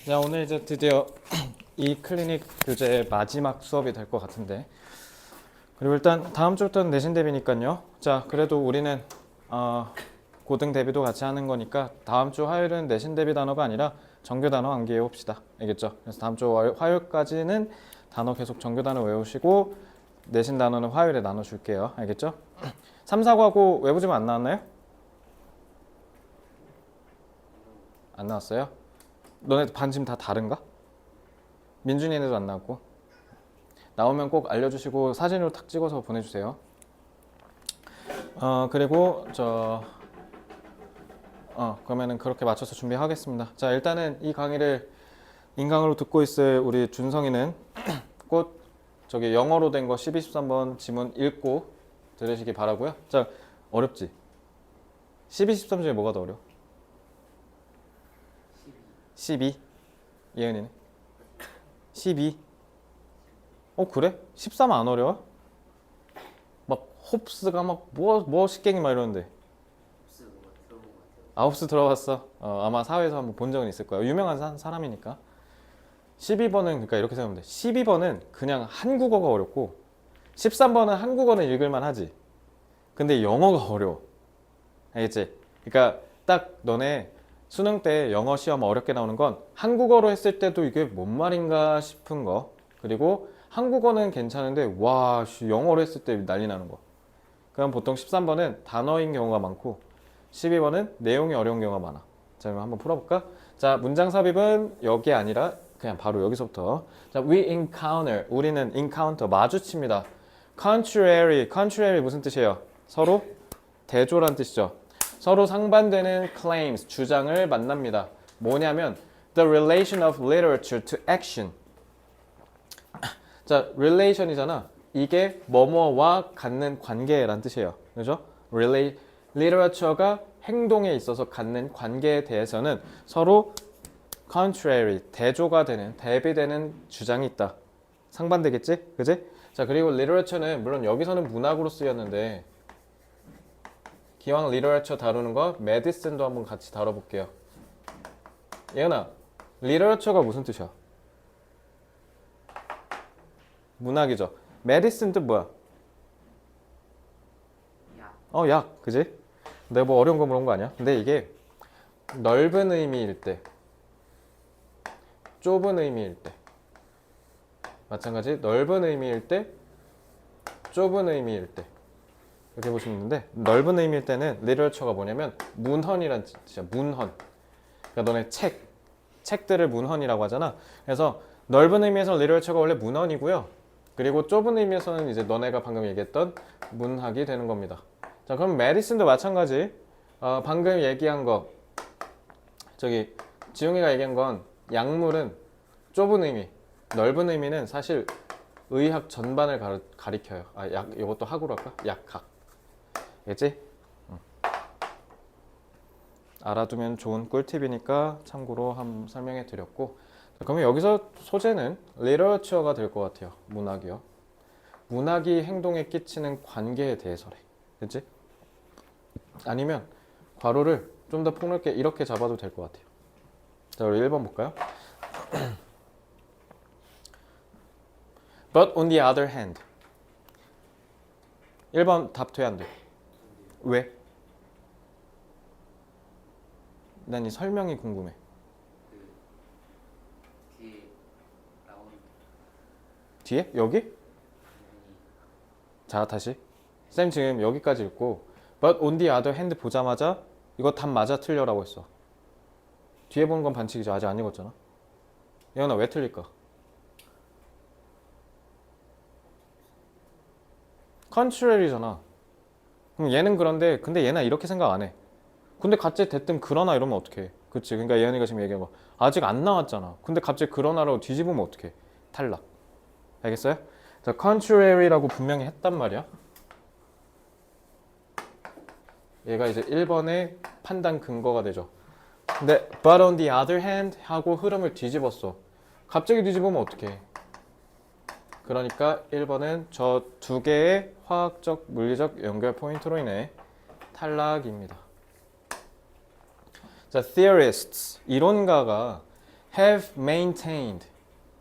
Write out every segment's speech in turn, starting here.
자, 오늘 이제 드디어 이 클리닉 교재의 마지막 수업이 될 것 같은데, 그리고 일단 다음 주부터는 내신 대비니까요. 자, 그래도 우리는 고등 대비도 같이 하는 거니까 다음 주 화요일은 내신 대비 단어가 아니라 정규 단어 암기해 봅시다. 알겠죠? 그래서 다음 주 화요일까지는 단어 계속 정규 단어 외우시고 내신 단어는 화요일에 나눠줄게요. 알겠죠? 3, 4과고 외부 지문 안 나왔나요? 안 나왔어요? 너네 반 지금 다 다른가? 민준이네도 안 나왔고. 나오면 꼭 알려주시고 사진으로 탁 찍어서 보내주세요. 그리고 그러면은 그렇게 맞춰서 준비하겠습니다. 자, 일단은 이 강의를 인강으로 듣고 있을 우리 준성이는 곧 저기 영어로 된 거 12, 13번 지문 읽고 들으시기 바라고요. 자, 어렵지? 12, 13 중에 뭐가 더 어려워? 12. 예은이는? 12. 그래? 13 안 어려워? 막 홉스가 막 뭐 식갱이 막 이러는데. 홉스 들어봤어? 아마 사회에서 한번 본 적은 있을 거야. 유명한 사람이니까. 12번은 그러니까 이렇게 생각하면 돼. 12번은 그냥 한국어가 어렵고 13번은 한국어는 읽을만 하지. 근데 영어가 어려워. 알겠지? 그러니까 딱 너네 수능 때 영어 시험 어렵게 나오는 건 한국어로 했을 때도 이게 뭔 말인가 싶은 거, 그리고 한국어는 괜찮은데 와 영어로 했을 때 난리 나는 거. 그럼 보통 13번은 단어인 경우가 많고 12번은 내용이 어려운 경우가 많아. 자, 그럼 한번 풀어볼까? 자, 문장 삽입은 여기 아니라 그냥 바로 여기서부터. 자, we encounter, 우리는 encounter, 마주칩니다. contrary 무슨 뜻이에요? 서로 대조란 뜻이죠. 서로 상반되는 claims, 주장을 만납니다. 뭐냐면 the relation of literature to action. 자, relation이잖아. 이게 뭐뭐와 갖는 관계란 뜻이에요. 그죠? literature가 행동에 있어서 갖는 관계에 대해서는 서로 contrary, 대조가 되는, 대비되는 주장이 있다. 상반되겠지? 그지? 자, 그리고 literature는 물론 여기서는 문학으로 쓰였는데 기왕 literature 다루는 거 medicine도 한번 같이 다뤄볼게요. 예은아, literature가 무슨 뜻이야? 문학이죠. medicine 뜻 뭐야? 약, 그지? 내가 뭐 어려운 거 물어본 거 아니야? 근데 이게 넓은 의미일 때, 좁은 의미일 때, 마찬가지 넓은 의미일 때, 좁은 의미일 때 이렇게 보시면 있는데, 넓은 의미일 때는 literature가 뭐냐면 문헌이란 뜻이야. 문헌. 그러니까 너네 책들을 문헌이라고 하잖아. 그래서 넓은 의미에서 literature가 원래 문헌이고요. 그리고 좁은 의미에서는 이제 너네가 방금 얘기했던 문학이 되는 겁니다. 자, 그럼 medicine도 마찬가지. 방금 얘기한 거, 저기 지용이가 얘기한 건 약물은 좁은 의미, 넓은 의미는 사실 의학 전반을 가리켜요. 이것도 학으로 할까? 약학. 알겠지? 알아두면 좋은 꿀팁이니까 참고로 한번 설명해 드렸고, 그러면 여기서 소재는 literature가 될 것 같아요. 문학이요. 문학이 행동에 끼치는 관계에 대해서래. 그치? 아니면 괄호를 좀 더 폭넓게 이렇게 잡아도 될 것 같아요. 자, 우리 1번 볼까요? But on the other hand. 1번 답 돼, 안 돼? 왜? 난 이 설명이 궁금해. 뒤에? 여기? 자, 다시. 쌤 지금 여기까지 읽고 But on the other hand 보자마자 이거 답 맞아 틀려라고 했어. 뒤에 보는 건 반칙이죠. 아직 안 읽었잖아. 예은아, 왜 틀릴까? contrary잖아. 그럼 얘는 그런데 근데 얘는 이렇게 생각 안 해. 근데 갑자기 대뜸 그러나 이러면 어떡해. 그치? 그러니까 예은이가 지금 얘기한 거 아직 안 나왔잖아. 근데 갑자기 그러나라고 뒤집으면 어떡해. 탈락. 알겠어요? 자, contrary라고 분명히 했단 말이야. 얘가 이제 1번의 판단 근거가 되죠. 근데 but on the other hand 하고 흐름을 뒤집었어. 갑자기 뒤집으면 어떡해. 그러니까 1번은 저 두 개의 화학적, 물리적 연결 포인트로 인해 탈락입니다. 자, theorists, 이론가가 have maintained.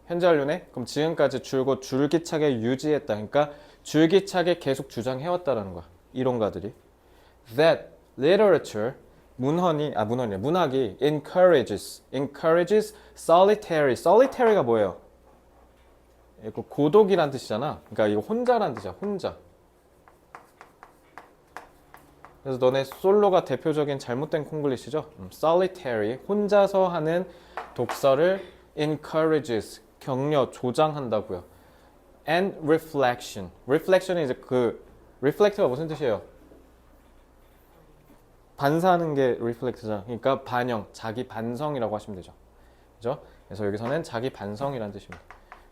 현재 완료네? 그럼 지금까지 줄곧 줄기차게 유지했다. 그러니까 줄기차게 계속 주장해왔다라는 거야. 이론가들이. That literature, 문학이 encourages solitary. solitary가 뭐예요? 이거 고독이란 뜻이잖아. 그러니까 이거 혼자란 뜻이야. 혼자. 그래서 너네 솔로가 대표적인 잘못된 콩글리시죠? solitary, 혼자서 하는 독서를 encourages, 격려, 조장한다고요. and reflection. reflection이 이제 reflect가 무슨 뜻이에요? 반사하는 게 reflect잖아. 그러니까 반영, 자기 반성이라고 하시면 되죠. 그죠? 그래서 여기서는 자기 반성이라는 뜻입니다.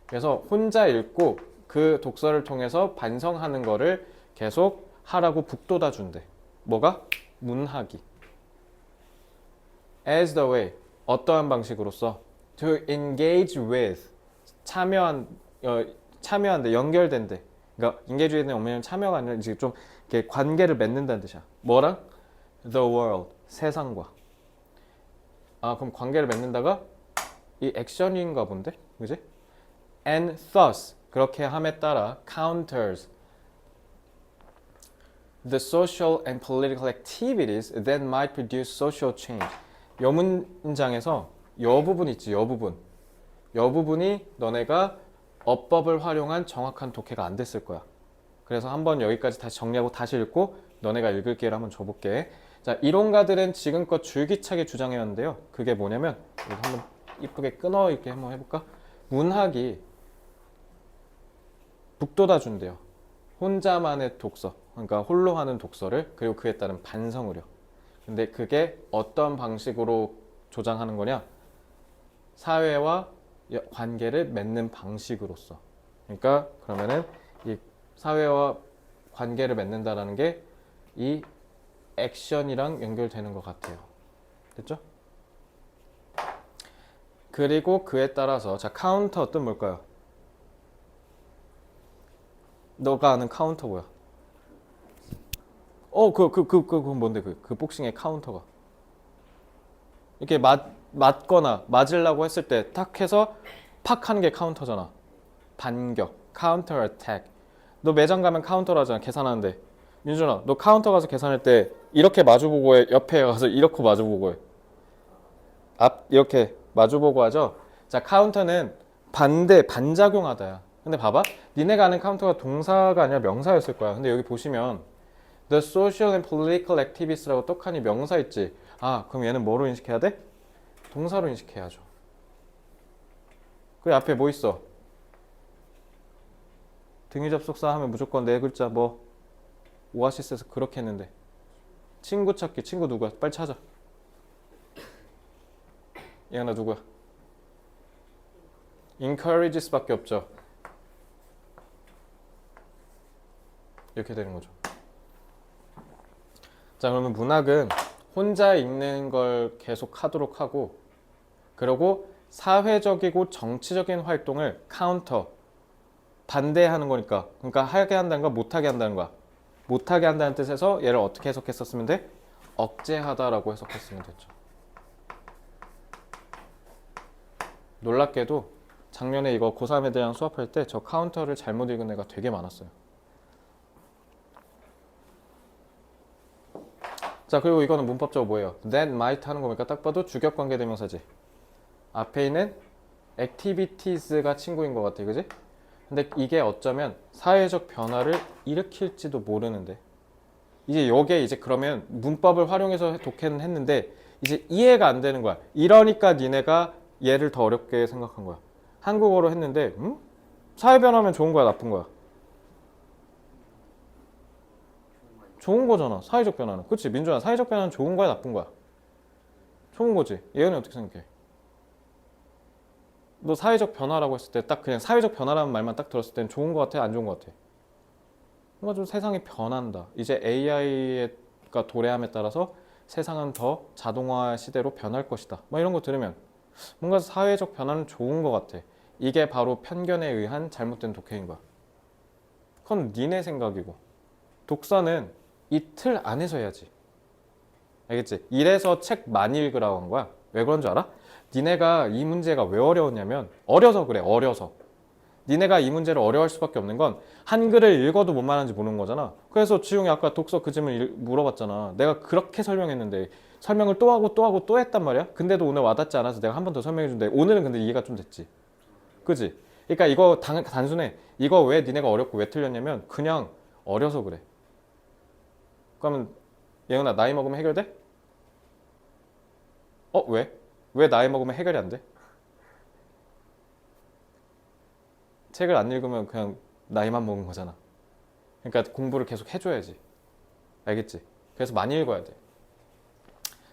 그래서 혼자 읽고 그 독서를 통해서 반성하는 거를 계속 하라고 북돋아 준대. 뭐가? 문학이. as the way, 어떠한 방식으로서 to engage with, 참여한데, 연결된대. 그러니까 engage with는 오면 참여가 아니라 이제 좀 이렇게 관계를 맺는다는 뜻이야. 뭐랑? the world, 세상과. 그럼 관계를 맺는다가 이 액션인가 본데? 그지? and thus, 그렇게 함에 따라 counters the social and political activities that might produce social change. 여 문장에서 여 부분 있지, 여 부분. 여 부분이 너네가 어법을 활용한 정확한 독해가 안 됐을 거야. 그래서 한번 여기까지 다시 정리하고 다시 읽고 너네가 읽을 기회를 한번 줘볼게. 자, 이론가들은 지금껏 줄기차게 주장해왔는데요. 그게 뭐냐면 이거 한번 이쁘게 끊어 이렇게 한번 해볼까? 문학이 북돋아 준대요. 혼자만의 독서, 그러니까 홀로 하는 독서를, 그리고 그에 따른 반성을요. 근데 그게 어떤 방식으로 조장하는 거냐? 사회와 관계를 맺는 방식으로서. 그러니까 그러면은 이 사회와 관계를 맺는다라는 게 이 액션이랑 연결되는 것 같아요. 됐죠? 그리고 그에 따라서 자, 카운터 뜻 뭘까요? 너가 아는 카운터 뭐야? 그건 뭔데? 그 복싱의 카운터가. 이렇게 맞거나 맞으려고 했을 때 탁 해서 팍 하는 게 카운터잖아. 반격, 카운터 어택. 너 매장 가면 카운터로 하잖아, 계산하는데. 민준아, 너 카운터 가서 계산할 때 이렇게 마주보고 해? 옆에 가서 이렇게 마주보고 해? 이렇게 마주보고 하죠? 자, 카운터는 반작용하다야. 근데 봐봐. 니네가 아는 카운터가 동사가 아니라 명사였을 거야. 근데 여기 보시면 The social and political activities라고 떡하니 명사 있지. 그럼 얘는 뭐로 인식해야 돼? 동사로 인식해야죠. 그 앞에 뭐 있어? 등위 접속사 하면 무조건 네 글자 뭐 오아시스에서 그렇게 했는데. 친구 찾기. 친구 누구야? 빨리 찾아. 얘나 누구야? encourages밖에 없죠. 이렇게 되는 거죠. 자, 그러면 문학은 혼자 읽는 걸 계속 하도록 하고, 그리고 사회적이고 정치적인 활동을 카운터, 반대하는 거니까. 그러니까 하게 한다는 거야, 못하게 한다는 거야. 못하게 한다는 뜻에서 얘를 어떻게 해석했었으면 돼? 억제하다라고 해석했으면 됐죠. 놀랍게도 작년에 이거 고3에 대한 수업할 때 저 카운터를 잘못 읽은 애가 되게 많았어요. 자, 그리고 이거는 문법적으로 뭐예요? that might 하는 거니까 딱 봐도 주격관계 대명사지. 앞에 있는 activities가 친구인 것 같아, 그지? 근데 이게 어쩌면 사회적 변화를 일으킬지도 모르는데, 이제 요게 이제 그러면 문법을 활용해서 독해는 했는데 이제 이해가 안 되는 거야. 이러니까 니네가 얘를 더 어렵게 생각한 거야. 한국어로 했는데 사회 변화면 좋은 거야, 나쁜 거야? 좋은 거잖아. 사회적 변화는. 그치? 민준아, 사회적 변화는 좋은 거야, 나쁜 거야? 좋은 거지. 예은이 어떻게 생각해? 너 사회적 변화라고 했을 때 딱 그냥 사회적 변화라는 말만 딱 들었을 때는 좋은 거 같아, 안 좋은 거 같아? 뭔가 좀 세상이 변한다. 이제 AI가 도래함에 따라서 세상은 더 자동화 시대로 변할 것이다. 뭐 이런 거 들으면 뭔가 사회적 변화는 좋은 거 같아. 이게 바로 편견에 의한 잘못된 독해인 거야. 그건 니네 생각이고, 독서는 이 틀 안에서 해야지. 알겠지? 이래서 책 많이 읽으라고 한 거야. 왜 그런 줄 알아? 니네가 이 문제가 왜 어려웠냐면 어려서 그래. 어려서. 니네가 이 문제를 어려워할 수밖에 없는 건 한글을 읽어도 뭔 말하는지 모르는 거잖아. 그래서 지용이 아까 독서 그 질문 물어봤잖아. 내가 그렇게 설명했는데 설명을 또 하고 또 하고 또 했단 말이야. 근데도 오늘 와닿지 않아서 내가 한 번 더 설명해 준대. 오늘은 근데 이해가 좀 됐지. 그지? 그러니까 이거 단순해. 이거 왜 니네가 어렵고 왜 틀렸냐면 그냥 어려서 그래. 그러면 예은아 나이 먹으면 해결돼? 왜? 왜 나이 먹으면 해결이 안 돼? 책을 안 읽으면 그냥 나이만 먹은 거잖아. 그러니까 공부를 계속 해줘야지. 알겠지? 그래서 많이 읽어야 돼.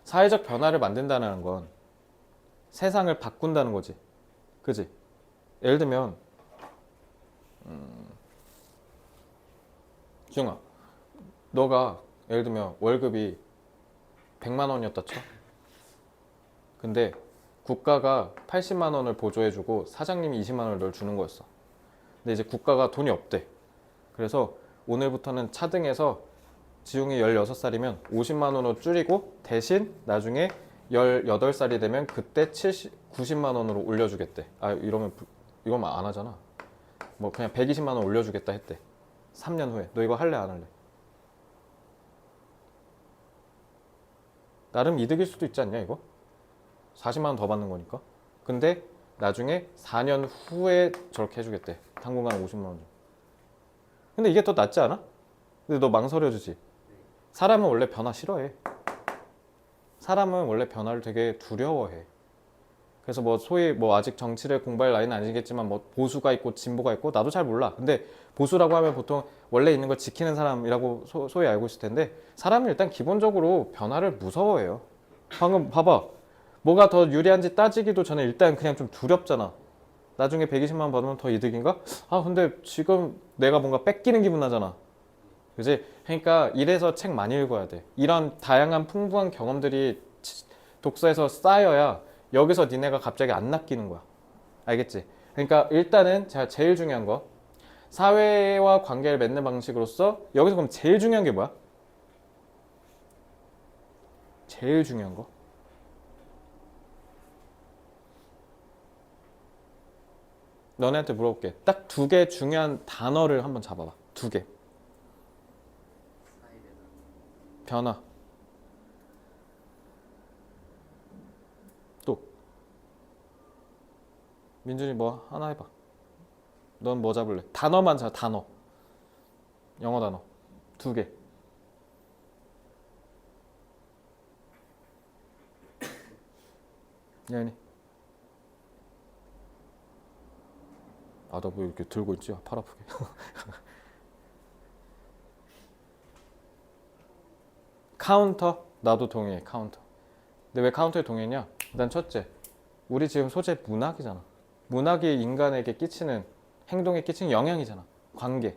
사회적 변화를 만든다는 건 세상을 바꾼다는 거지. 그지? 예를 들면 지웅아 너가 예를 들면 월급이 100만 원이었다 쳐. 근데 국가가 80만 원을 보조해주고 사장님이 20만 원을 널 주는 거였어. 근데 이제 국가가 돈이 없대. 그래서 오늘부터는 차등해서 지웅이 16살이면 50만 원으로 줄이고 대신 나중에 18살이 되면 그때 90만 원으로 올려주겠대. 이러면 이거만 안 하잖아. 뭐 그냥 120만 원 올려주겠다 했대. 3년 후에. 너 이거 할래 안 할래? 나름 이득일 수도 있지 않냐 이거? 40만 원 더 받는 거니까. 근데 나중에 4년 후에 저렇게 해주겠대. 당분간 50만 원. 근데 이게 더 낫지 않아? 근데 너 망설여주지. 사람은 원래 변화 싫어해. 사람은 원래 변화를 되게 두려워해. 그래서 뭐 소위 뭐 아직 정치를 공부할 나이는 아니겠지만 뭐 보수가 있고 진보가 있고 나도 잘 몰라. 근데 보수라고 하면 보통 원래 있는 걸 지키는 사람이라고 소위 알고 있을 텐데 사람은 일단 기본적으로 변화를 무서워해요. 방금 봐봐. 뭐가 더 유리한지 따지기도 전에 일단 그냥 좀 두렵잖아. 나중에 120만 원 받으면 더 이득인가? 근데 지금 내가 뭔가 뺏기는 기분 나잖아. 그지? 그러니까 이래서 책 많이 읽어야 돼. 이런 다양한 풍부한 경험들이 독서에서 쌓여야 여기서 니네가 갑자기 안 낚이는 거야. 알겠지? 그러니까 일단은 제일 중요한 거 사회와 관계를 맺는 방식으로서 여기서 그럼 제일 중요한 게 뭐야? 제일 중요한 거? 너네한테 물어볼게. 딱 2개 중요한 단어를 한번 잡아봐. 2개. 변화. 또. 민준이 뭐 하나 해봐. 넌 뭐 잡을래? 단어만 잡아. 단어. 영어 단어. 2개. 예은이. 너 뭐 이렇게 들고 있지? 팔 아프게. 카운터? 나도 동의해. 카운터. 근데 왜 카운터에 동의했냐? 일단 첫째, 우리 지금 소재 문학이잖아. 문학이 인간에게 끼치는 행동에 끼치는 영향이잖아. 관계.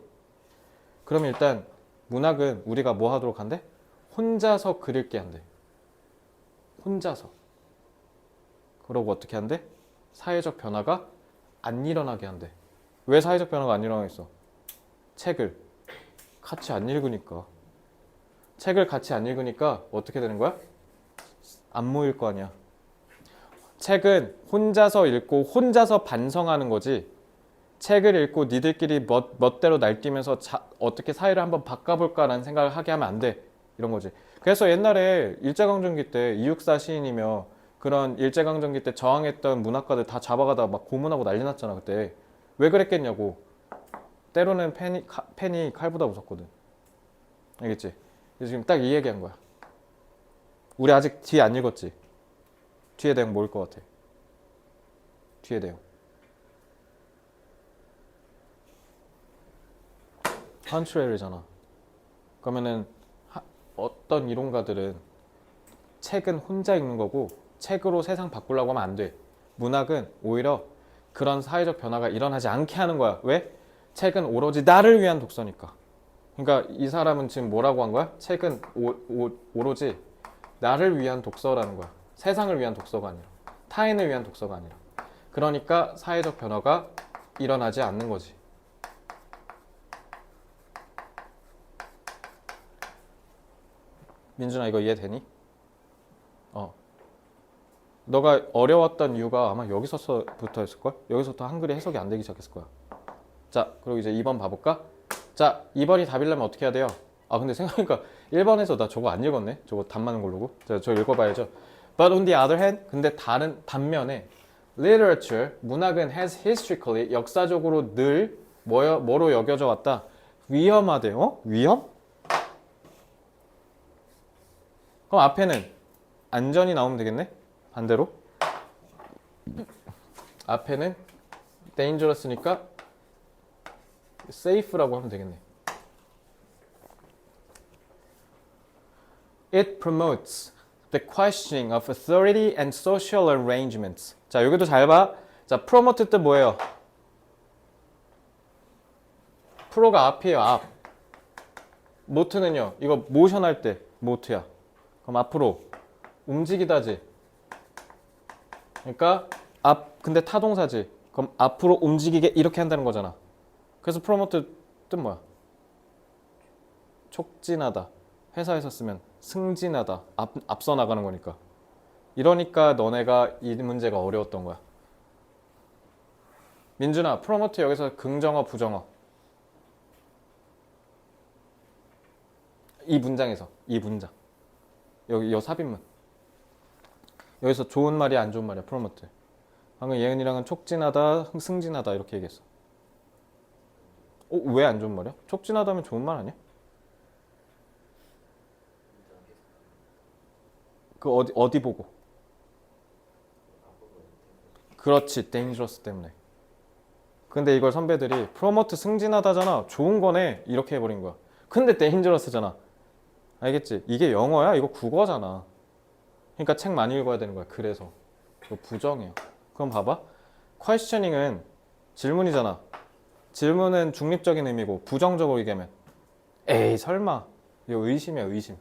그럼 일단 문학은 우리가 뭐 하도록 한대? 혼자서 그릴게 한대. 혼자서. 그러고 어떻게 한대? 사회적 변화가 안 일어나게 한대. 왜 사회적 변화가 안 일어나겠어? 책을 같이 안 읽으니까. 책을 같이 안 읽으니까 어떻게 되는 거야? 안 모일 거 아니야. 책은 혼자서 읽고 혼자서 반성하는 거지. 책을 읽고 니들끼리 멋대로 날뛰면서 어떻게 사회를 한번 바꿔볼까라는 생각을 하게 하면 안 돼. 이런 거지. 그래서 옛날에 일제강점기 때 이육사 시인이며 그런 일제강점기 때 저항했던 문학가들 다 잡아가다 막 고문하고 난리 났잖아 그때. 왜 그랬겠냐고. 때로는 펜이 칼보다 무섭거든. 알겠지? 지금 딱 이 얘기한 거야. 우리 아직 뒤에 안 읽었지? 뒤에 내용 뭘 것 같아? 뒤에 내용. 컨트레일이잖아. 그러면은 어떤 이론가들은 책은 혼자 읽는 거고 책으로 세상 바꾸려고 하면 안 돼. 문학은 오히려 그런 사회적 변화가 일어나지 않게 하는 거야. 왜? 책은 오로지 나를 위한 독서니까. 그러니까 이 사람은 지금 뭐라고 한 거야? 책은 오로지 나를 위한 독서라는 거야. 세상을 위한 독서가 아니라. 타인을 위한 독서가 아니라. 그러니까 사회적 변화가 일어나지 않는 거지. 민준아 이거 이해되니? 너가 어려웠던 이유가 아마 여기서부터 했을걸? 여기서부터 한글이 해석이 안 되기 시작했을 거야. 자, 그리고 이제 2번 봐볼까? 자, 2번이 답이려면 어떻게 해야 돼요? 아, 근데 생각해보니까 1번에서 나 저거 안 읽었네? 저거 답 많은 걸로고. 자, 저 읽어봐야죠. But on the other hand, 근데 다른 반면에 literature, 문학은 has historically, 역사적으로 늘 뭐로 여겨져 왔다? 위험하대. 어? 위험? 그럼 앞에는 안전이 나오면 되겠네? 반대로. 앞에는 dangerous니까 safe라고 하면 되겠네. It promotes the questioning of authority and social arrangements. 자, 여기도 잘 봐. 자, promote 뜻 뭐예요? 프로가 앞이에요, 앞. 모트는요, 이거 모션 할 때 모트야. 그럼 앞으로 움직이다지. 그러니까 근데 타동사지. 그럼 앞으로 움직이게 이렇게 한다는 거잖아. 그래서 promote 뜻 뭐야? 촉진하다. 회사에서 쓰면 승진하다. 앞서 나가는 거니까. 이러니까 너네가 이 문제가 어려웠던 거야. 민준아, promote 여기서 긍정어, 부정어. 이 문장에서, 이 문장. 여기 이 삽입문. 여기서 좋은 말이야, 안 좋은 말이야, promote. 방금 예은이랑은 촉진하다, 승진하다 이렇게 얘기했어. 왜 안 좋은 말이야? 촉진하다면 좋은 말 아니야? 그 어디 보고? 그렇지, dangerous 때문에. 근데 이걸 선배들이 promote 승진하다잖아. 좋은 거네. 이렇게 해버린 거야. 근데 dangerous잖아. 알겠지? 이게 영어야? 이거 국어잖아. 그러니까 책 많이 읽어야 되는 거야. 그래서. 이거 부정이야. 그럼 봐봐. questioning은 질문이잖아. 질문은 중립적인 의미고 부정적으로 얘기하면 에이 설마. 이거 의심이야, 의심.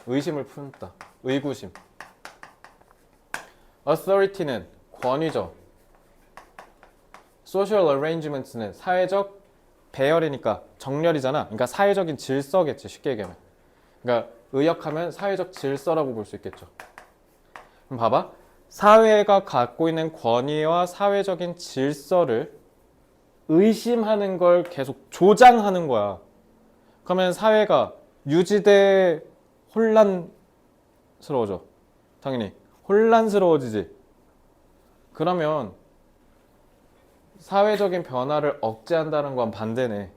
의심을 품다. 의구심. authority는 권위죠. social arrangements는 사회적 배열이니까 정렬이잖아. 그러니까 사회적인 질서겠지, 쉽게 얘기하면. 그러니까 의역하면 사회적 질서라고 볼 수 있겠죠. 그럼 봐봐. 사회가 갖고 있는 권위와 사회적인 질서를 의심하는 걸 계속 조장하는 거야. 그러면 사회가 유지돼 혼란스러워져. 당연히 혼란스러워지지. 그러면 사회적인 변화를 억제한다는 건 반대네.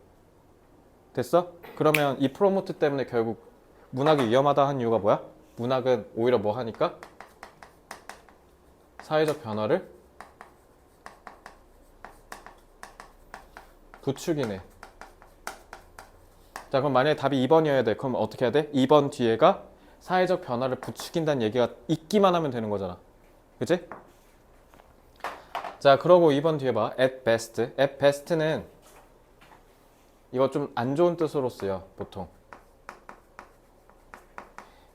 됐어? 그러면 이 프로모트 때문에 결국 문학이 위험하다 한 이유가 뭐야? 문학은 오히려 뭐 하니까? 사회적 변화를 부추기네. 자, 그럼 만약에 답이 2번이어야 돼. 그럼 어떻게 해야 돼? 2번 뒤에가 사회적 변화를 부추긴다는 얘기가 있기만 하면 되는 거잖아. 그치? 자, 그러고 2번 뒤에 봐. at best. at best는 이거 좀 안 좋은 뜻으로 쓰여, 보통.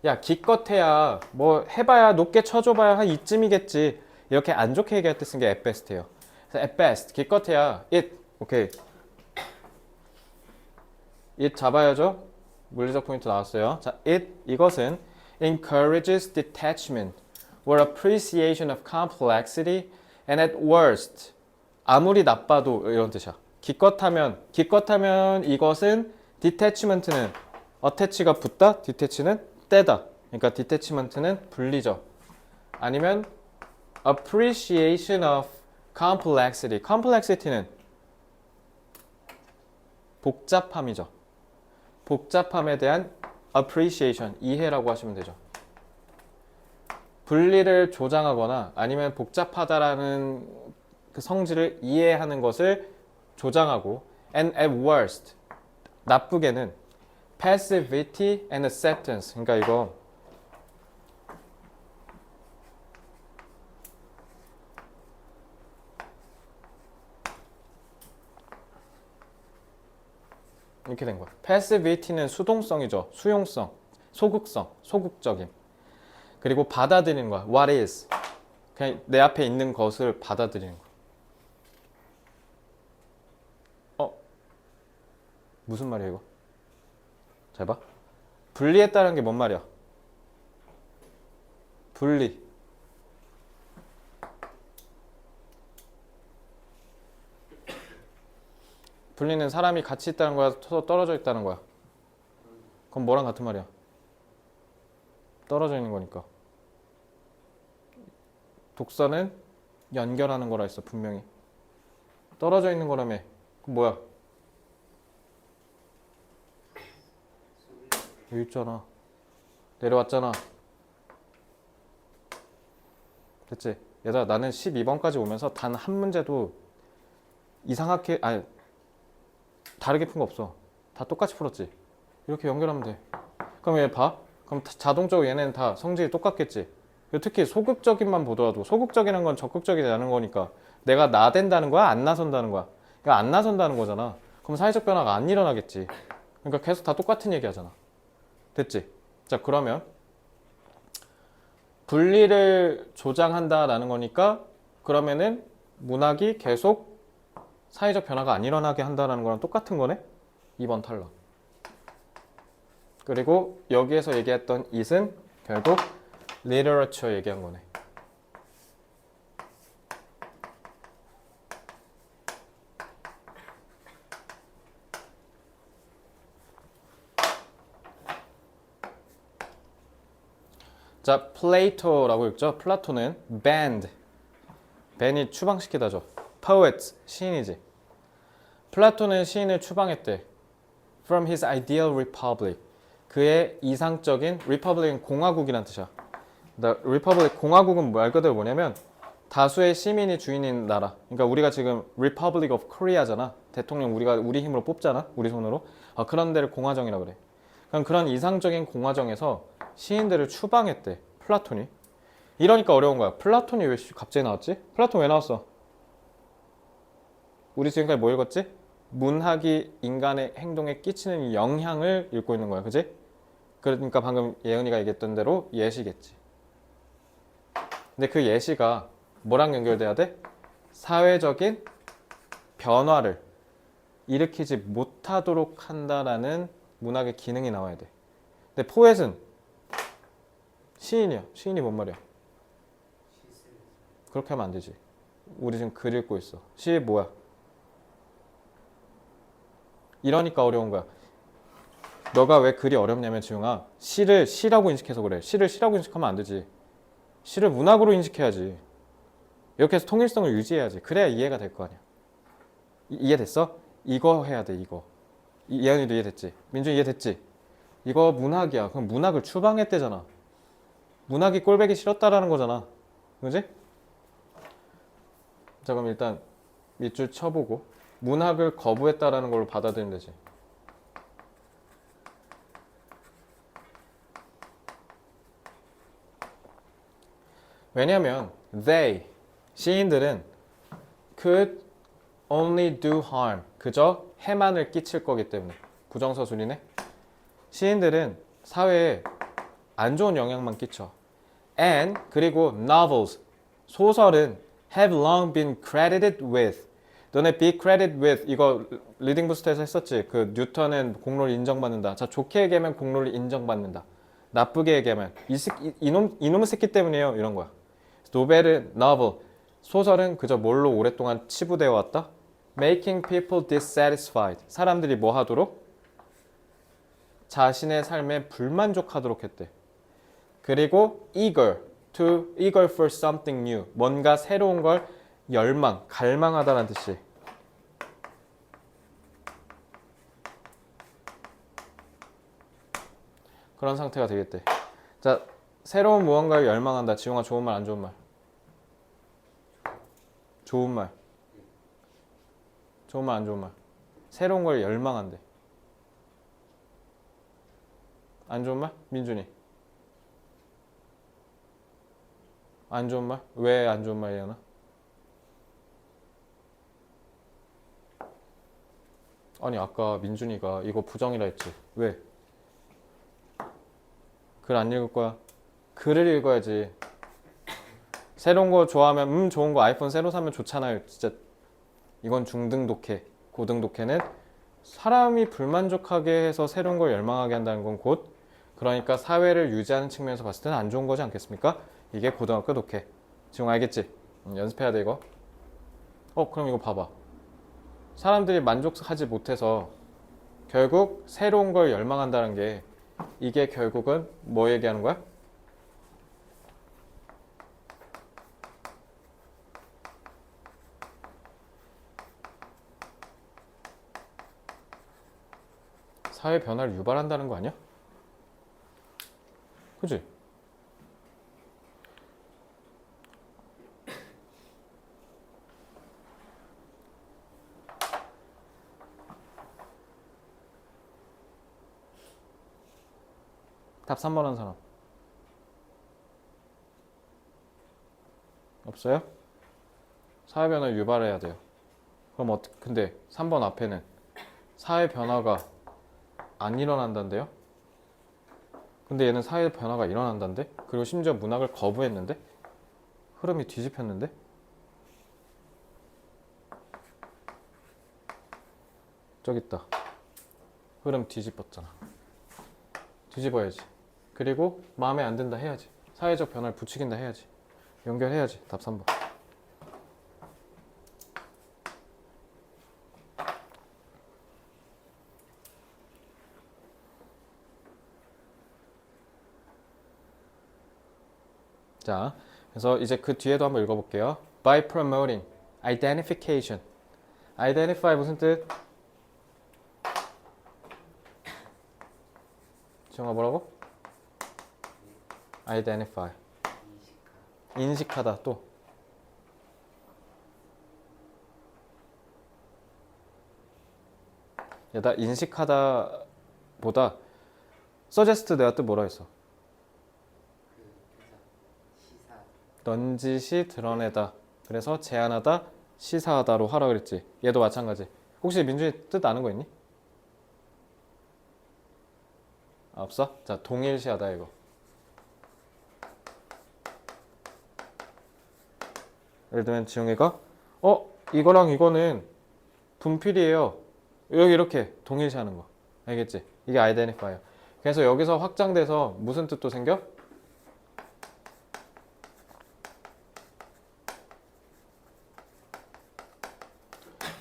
야, 기껏해야 뭐 해봐야 높게 쳐줘봐야 한 이쯤이겠지. 이렇게 안 좋게 얘기할 때 쓴 게 at best예요. 그래서 at best, 기껏해야 it, 오케이. it 잡아야죠. 물리적 포인트 나왔어요. 자, 이것은 encourages detachment or appreciation of complexity and at worst, 아무리 나빠도 이런 뜻이야. 기껏하면 이것은 detachment는 attach가 붙다, detach는 떼다. 그러니까 detachment는 분리죠. 아니면 appreciation of complexity. complexity는 복잡함이죠. 복잡함에 대한 appreciation, 이해라고 하시면 되죠. 분리를 조장하거나 아니면 복잡하다라는 그 성질을 이해하는 것을 조장하고 and at worst, 나쁘게는 passivity and acceptance. 그러니까 이거 이렇게 된 거야. passivity는 수동성이죠. 수용성, 소극성, 소극적인. 그리고 받아들이는 거야. What is. 그냥 내 앞에 있는 것을 받아들이는 거야. 무슨 말이야 이거? 잘 봐. 분리했다는 게 뭔 말이야? 분리. 분리는 사람이 같이 있다는 거야, 서로 떨어져 있다는 거야? 그럼 뭐랑 같은 말이야? 떨어져 있는 거니까. 독서는 연결하는 거라 했어, 분명히. 떨어져 있는 거라며. 그럼 뭐야? 여기 있잖아. 내려왔잖아. 됐지? 얘들아, 나는 12번까지 오면서 단 한 문제도 이상하게, 아니, 다르게 푼 거 없어. 다 똑같이 풀었지? 이렇게 연결하면 돼. 그럼 얘 봐. 그럼 자동적으로 얘네는 다 성질이 똑같겠지? 특히 소극적인만 보더라도, 소극적이라는 건 적극적이지 않은 거니까 내가 나댄다는 거야? 안 나선다는 거야? 그러니까 안 나선다는 거잖아. 그럼 사회적 변화가 안 일어나겠지. 그러니까 계속 다 똑같은 얘기 하잖아. 됐지? 자, 그러면 분리를 조장한다라는 거니까 그러면은 문학이 계속 사회적 변화가 안 일어나게 한다는 거랑 똑같은 거네? 2번 탈락. 그리고 여기에서 얘기했던 it은 결국 literature 얘기한 거네. 자, 플레이토라고 읽죠. 플라톤은 banned, 밴이 추방시키다죠. poet, 시인이지. 플라톤은 시인을 추방했대. from his ideal republic, 그의 이상적인 republic은 공화국이란 뜻이야. republic, 공화국은 말 그대로 뭐냐면 다수의 시민이 주인인 나라. 그러니까 우리가 지금 Republic of Korea잖아. 대통령 우리가 우리 힘으로 뽑잖아. 우리 손으로. 그런 데를 공화정이라 그래. 그런 이상적인 공화정에서 시인들을 추방했대. 플라톤이. 이러니까 어려운 거야. 플라톤이 왜 갑자기 나왔지? 플라톤 왜 나왔어? 우리 지금까지 뭐 읽었지? 문학이 인간의 행동에 끼치는 영향을 읽고 있는 거야. 그지? 그러니까 방금 예은이가 얘기했던 대로 예시겠지. 근데 그 예시가 뭐랑 연결돼야 돼? 사회적인 변화를 일으키지 못하도록 한다라는 문학의 기능이 나와야 돼. 근데 포엣은 시인이야. 시인이 뭔 말이야? 그렇게 하면 안 되지. 우리 지금 글 읽고 있어. 시 뭐야? 이러니까 어려운 거야. 너가 왜 글이 어렵냐면 지웅아, 시를 시라고 인식해서 그래. 시를 시라고 인식하면 안 되지. 시를 문학으로 인식해야지. 이렇게 해서 통일성을 유지해야지. 그래야 이해가 될 거 아니야. 이해됐어? 이거 해야 돼, 이거. 예언이도 이해됐지? 민준이 이해됐지? 이거 문학이야. 그럼 문학을 추방했대잖아. 문학이 꼴배기 싫었다라는 거잖아. 그지? 자, 그럼 일단 밑줄 쳐보고 문학을 거부했다라는 걸로 받아들이면 되지. 왜냐면 they, 시인들은 could only do harm, 그저 해만을 끼칠 거기 때문에. 부정서술이네. 시인들은 사회에 안 좋은 영향만 끼쳐. And 그리고 novels, 소설은 have long been credited with. 너네 be credited with 이거 리딩 부스트에서 했었지. 그 뉴턴은 공로를 인정받는다. 자, 좋게 얘기하면 공로를 인정받는다. 나쁘게 얘기하면 이놈의 새끼 때문이에요. 이런 거야. 노벨은 novel, 소설은 그저 뭘로 오랫동안 치부되어 왔다? Making people dissatisfied. 사람들이 뭐 하도록? 자신의 삶에 불만족하도록 했대. 그리고 eager for something new. 뭔가 새로운 걸 갈망하다라는 뜻이. 그런 상태가 되겠대. 자, 새로운 무언가를 열망한다. 지용아, 좋은 말, 안 좋은 말? 좋은 말. 좋은 말, 안 좋은 말? 새로운 걸 열망한대. 안 좋은 말? 민준이. 안 좋은 말? 왜 안 좋은 말이려나? 아니, 아까 민준이가 이거 부정이라 했지. 왜? 글 안 읽을 거야? 글을 읽어야지. 새로운 거 좋아하면 좋은 거 아이폰 새로 사면 좋잖아요. 진짜 이건 중등 독해. 고등 독해는 사람이 불만족하게 해서 새로운 걸 열망하게 한다는 건 곧 그러니까 사회를 유지하는 측면에서 봤을 때는 안 좋은 거지 않겠습니까? 이게 고등학교 독해. 지금 알겠지? 연습해야 돼 이거. 그럼 이거 봐봐. 사람들이 만족하지 못해서 결국 새로운 걸 열망한다는 게 이게 결국은 뭐 얘기하는 거야? 사회 변화를 유발한다는 거 아니야? 그지? 답 3번 한 사람 없어요? 사회 변화를 유발해야 돼요. 그럼 근데 3번 앞에는 사회 변화가 안 일어난다는데요? 근데 얘는 사회 변화가 일어난다는데? 그리고 심지어 문학을 거부했는데? 흐름이 뒤집혔는데? 저기 있다. 흐름 뒤집었잖아. 뒤집어야지. 그리고 마음에 안 든다 해야지. 사회적 변화를 부추긴다 해야지. 연결해야지. 답 3번. 자, 그래서 이제 그 뒤에도 한번 읽어볼게요. By promoting identification. identify 무슨 뜻? 지영아 뭐라고? identify. 인식하다 또. 야, 나 인식하다 보다 suggest 내가 뜻 뭐라 했어? 넌지시 드러내다. 그래서 제안하다, 시사하다로 하라 그랬지. 얘도 마찬가지. 혹시 민준이 뜻 아는 거 있니? 아, 없어? 자, 동일시하다 이거. 예를 들면 지용이가 이거랑 이거는 분필이에요. 여기 이렇게 동일시하는 거. 알겠지? 이게 identify야. 그래서 여기서 확장돼서 무슨 뜻도 생겨?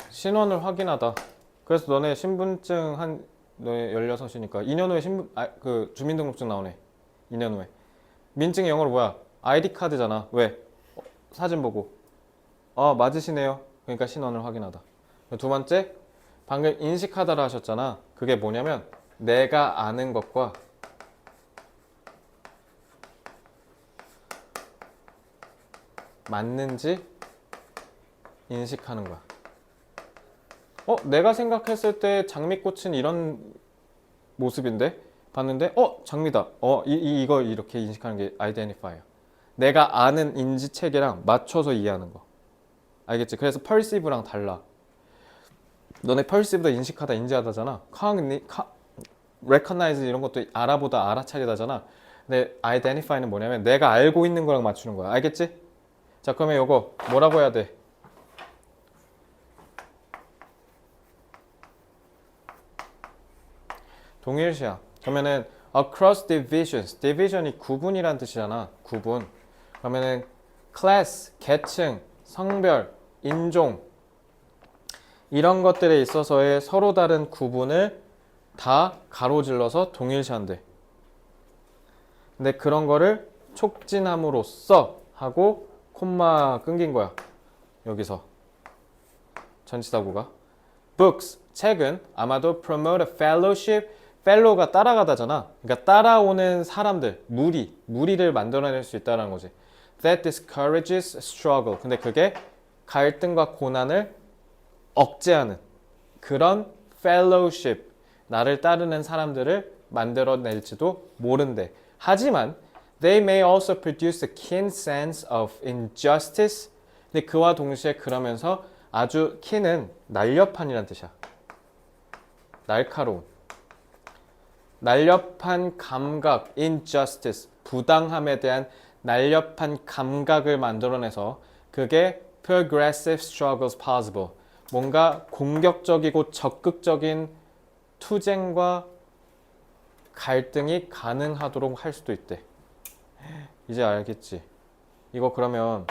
신원을 확인하다. 그래서 너네 신분증 너네 16이니까 2년 후에 그 주민등록증 나오네. 2년 후에. 민증이 영어로 뭐야? ID 카드잖아. 왜? 사진 보고. 맞으시네요. 그러니까 신원을 확인하다. 두 번째, 방금 인식하다라 하셨잖아. 그게 뭐냐면 내가 아는 것과 맞는지 인식하는 거야. 내가 생각했을 때 장미꽃은 이런 모습인데 봤는데 장미다. 이거 이렇게 인식하는 게 identify야. 내가 아는 인지체계랑 맞춰서 이해하는 거. 알겠지? 그래서 perceive랑 달라. 너네 perceive도 인식하다, 인지하다잖아. recognize 이런 것도 알아보다, 알아차리다잖아. 근데 identify는 뭐냐면 내가 알고 있는 거랑 맞추는 거야. 알겠지? 자, 그러면 이거 뭐라고 해야 돼? 동일시야. 그러면은 across divisions, division이 구분이란 뜻이잖아. 구분. 그러면은 class, 계층, 성별, 인종 이런 것들에 있어서의 서로 다른 구분을 다 가로질러서 동일시한대. 근데 그런 거를 촉진함으로써 하고 콤마 끊긴 거야. 여기서 전치사구가 books, 책은 아마도 promote a fellowship, fellow가 따라가다잖아. 그러니까 따라오는 사람들, 무리를 만들어낼 수 있다는 거지. That discourages struggle. 근데 그게 갈등과 고난을 억제하는 그런 fellowship, 나를 따르는 사람들을 만들어낼지도 모른대. 하지만 they may also produce a keen sense of injustice. 근데 그와 동시에 그러면서 아주 keen은 날렵한이란 뜻이야. 날카로운. 날렵한 감각, injustice, 부당함에 대한 날렵한 감각을 만들어내서 그게 progressive struggles possible. 뭔가 공격적이고 적극적인 투쟁과 갈등이 가능하도록 할 수도 있대. 이제 알겠지? 이거 그러면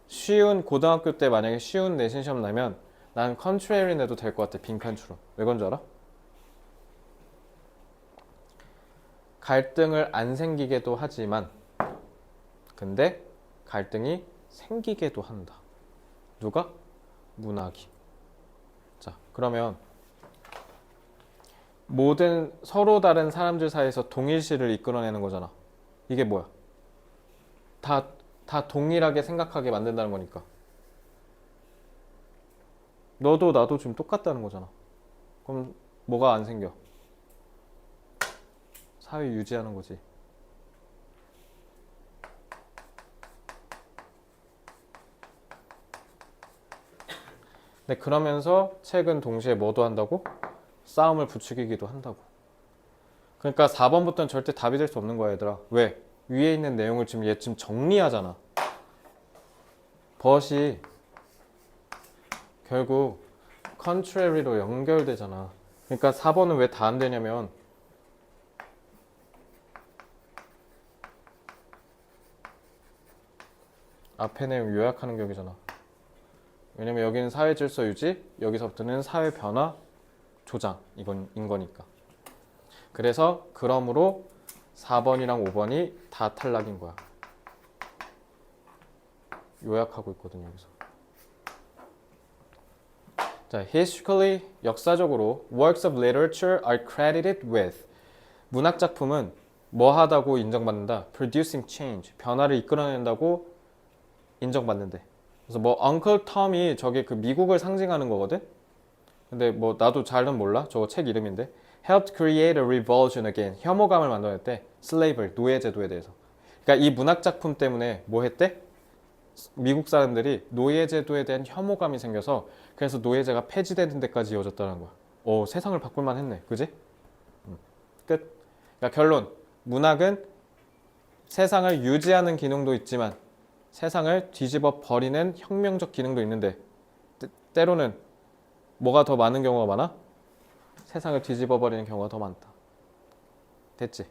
쉬운 고등학교 때 만약에 쉬운 내신 시험 나면 난 contrary 내도 될 것 같아. 빈칸추로. 왜 그런 줄 알아? 갈등을 안 생기게도 하지만 근데 갈등이 생기게도 한다. 누가? 문학이. 자, 그러면 모든 서로 다른 사람들 사이에서 동일시를 이끌어내는 거잖아. 이게 뭐야? 다 동일하게 생각하게 만든다는 거니까. 너도 나도 지금 똑같다는 거잖아. 그럼 뭐가 안 생겨? 사회 유지하는 거지. 근데 그러면서 책은 동시에 뭐도 한다고? 싸움을 부추기기도 한다고. 그러니까 4번부터는 절대 답이 될 수 없는 거야, 얘들아. 왜? 위에 있는 내용을 지금 얘 지금 정리하잖아. 벗이 결국 contrary로 연결되잖아. 그러니까 4번은 왜 다 안 되냐면 앞에 내용 요약하는 격이잖아. 왜냐면 여기는 사회 질서 유지, 여기서부터는 사회 변화 조장 인 거니까. 그래서 그러므로 4번이랑 5번이 다 탈락인 거야. 요약하고 있거든요, 여기서. 자, historically, 역사적으로 works of literature are credited with 문학 작품은 뭐 하다고 인정받는다? producing change, 변화를 이끌어낸다고 인정받는데. 그래서 뭐 Uncle Tom이 저게 그 미국을 상징하는 거거든? 근데 뭐 나도 잘은 몰라. 저거 책 이름인데. helped create a revulsion again. 혐오감을 만들어냈대. slavery, 노예 제도에 대해서. 그러니까 이 문학 작품 때문에 뭐 했대? 미국 사람들이 노예 제도에 대한 혐오감이 생겨서 그래서 노예제가 폐지되는 데까지 이어졌다는 거야. 오, 세상을 바꿀 만 했네. 그지? 끝. 그러니까 결론. 문학은 세상을 유지하는 기능도 있지만 세상을 뒤집어 버리는 혁명적 기능도 있는데 때로는 뭐가 더 많은 경우가 많아? 세상을 뒤집어 버리는 경우가 더 많다. 됐지?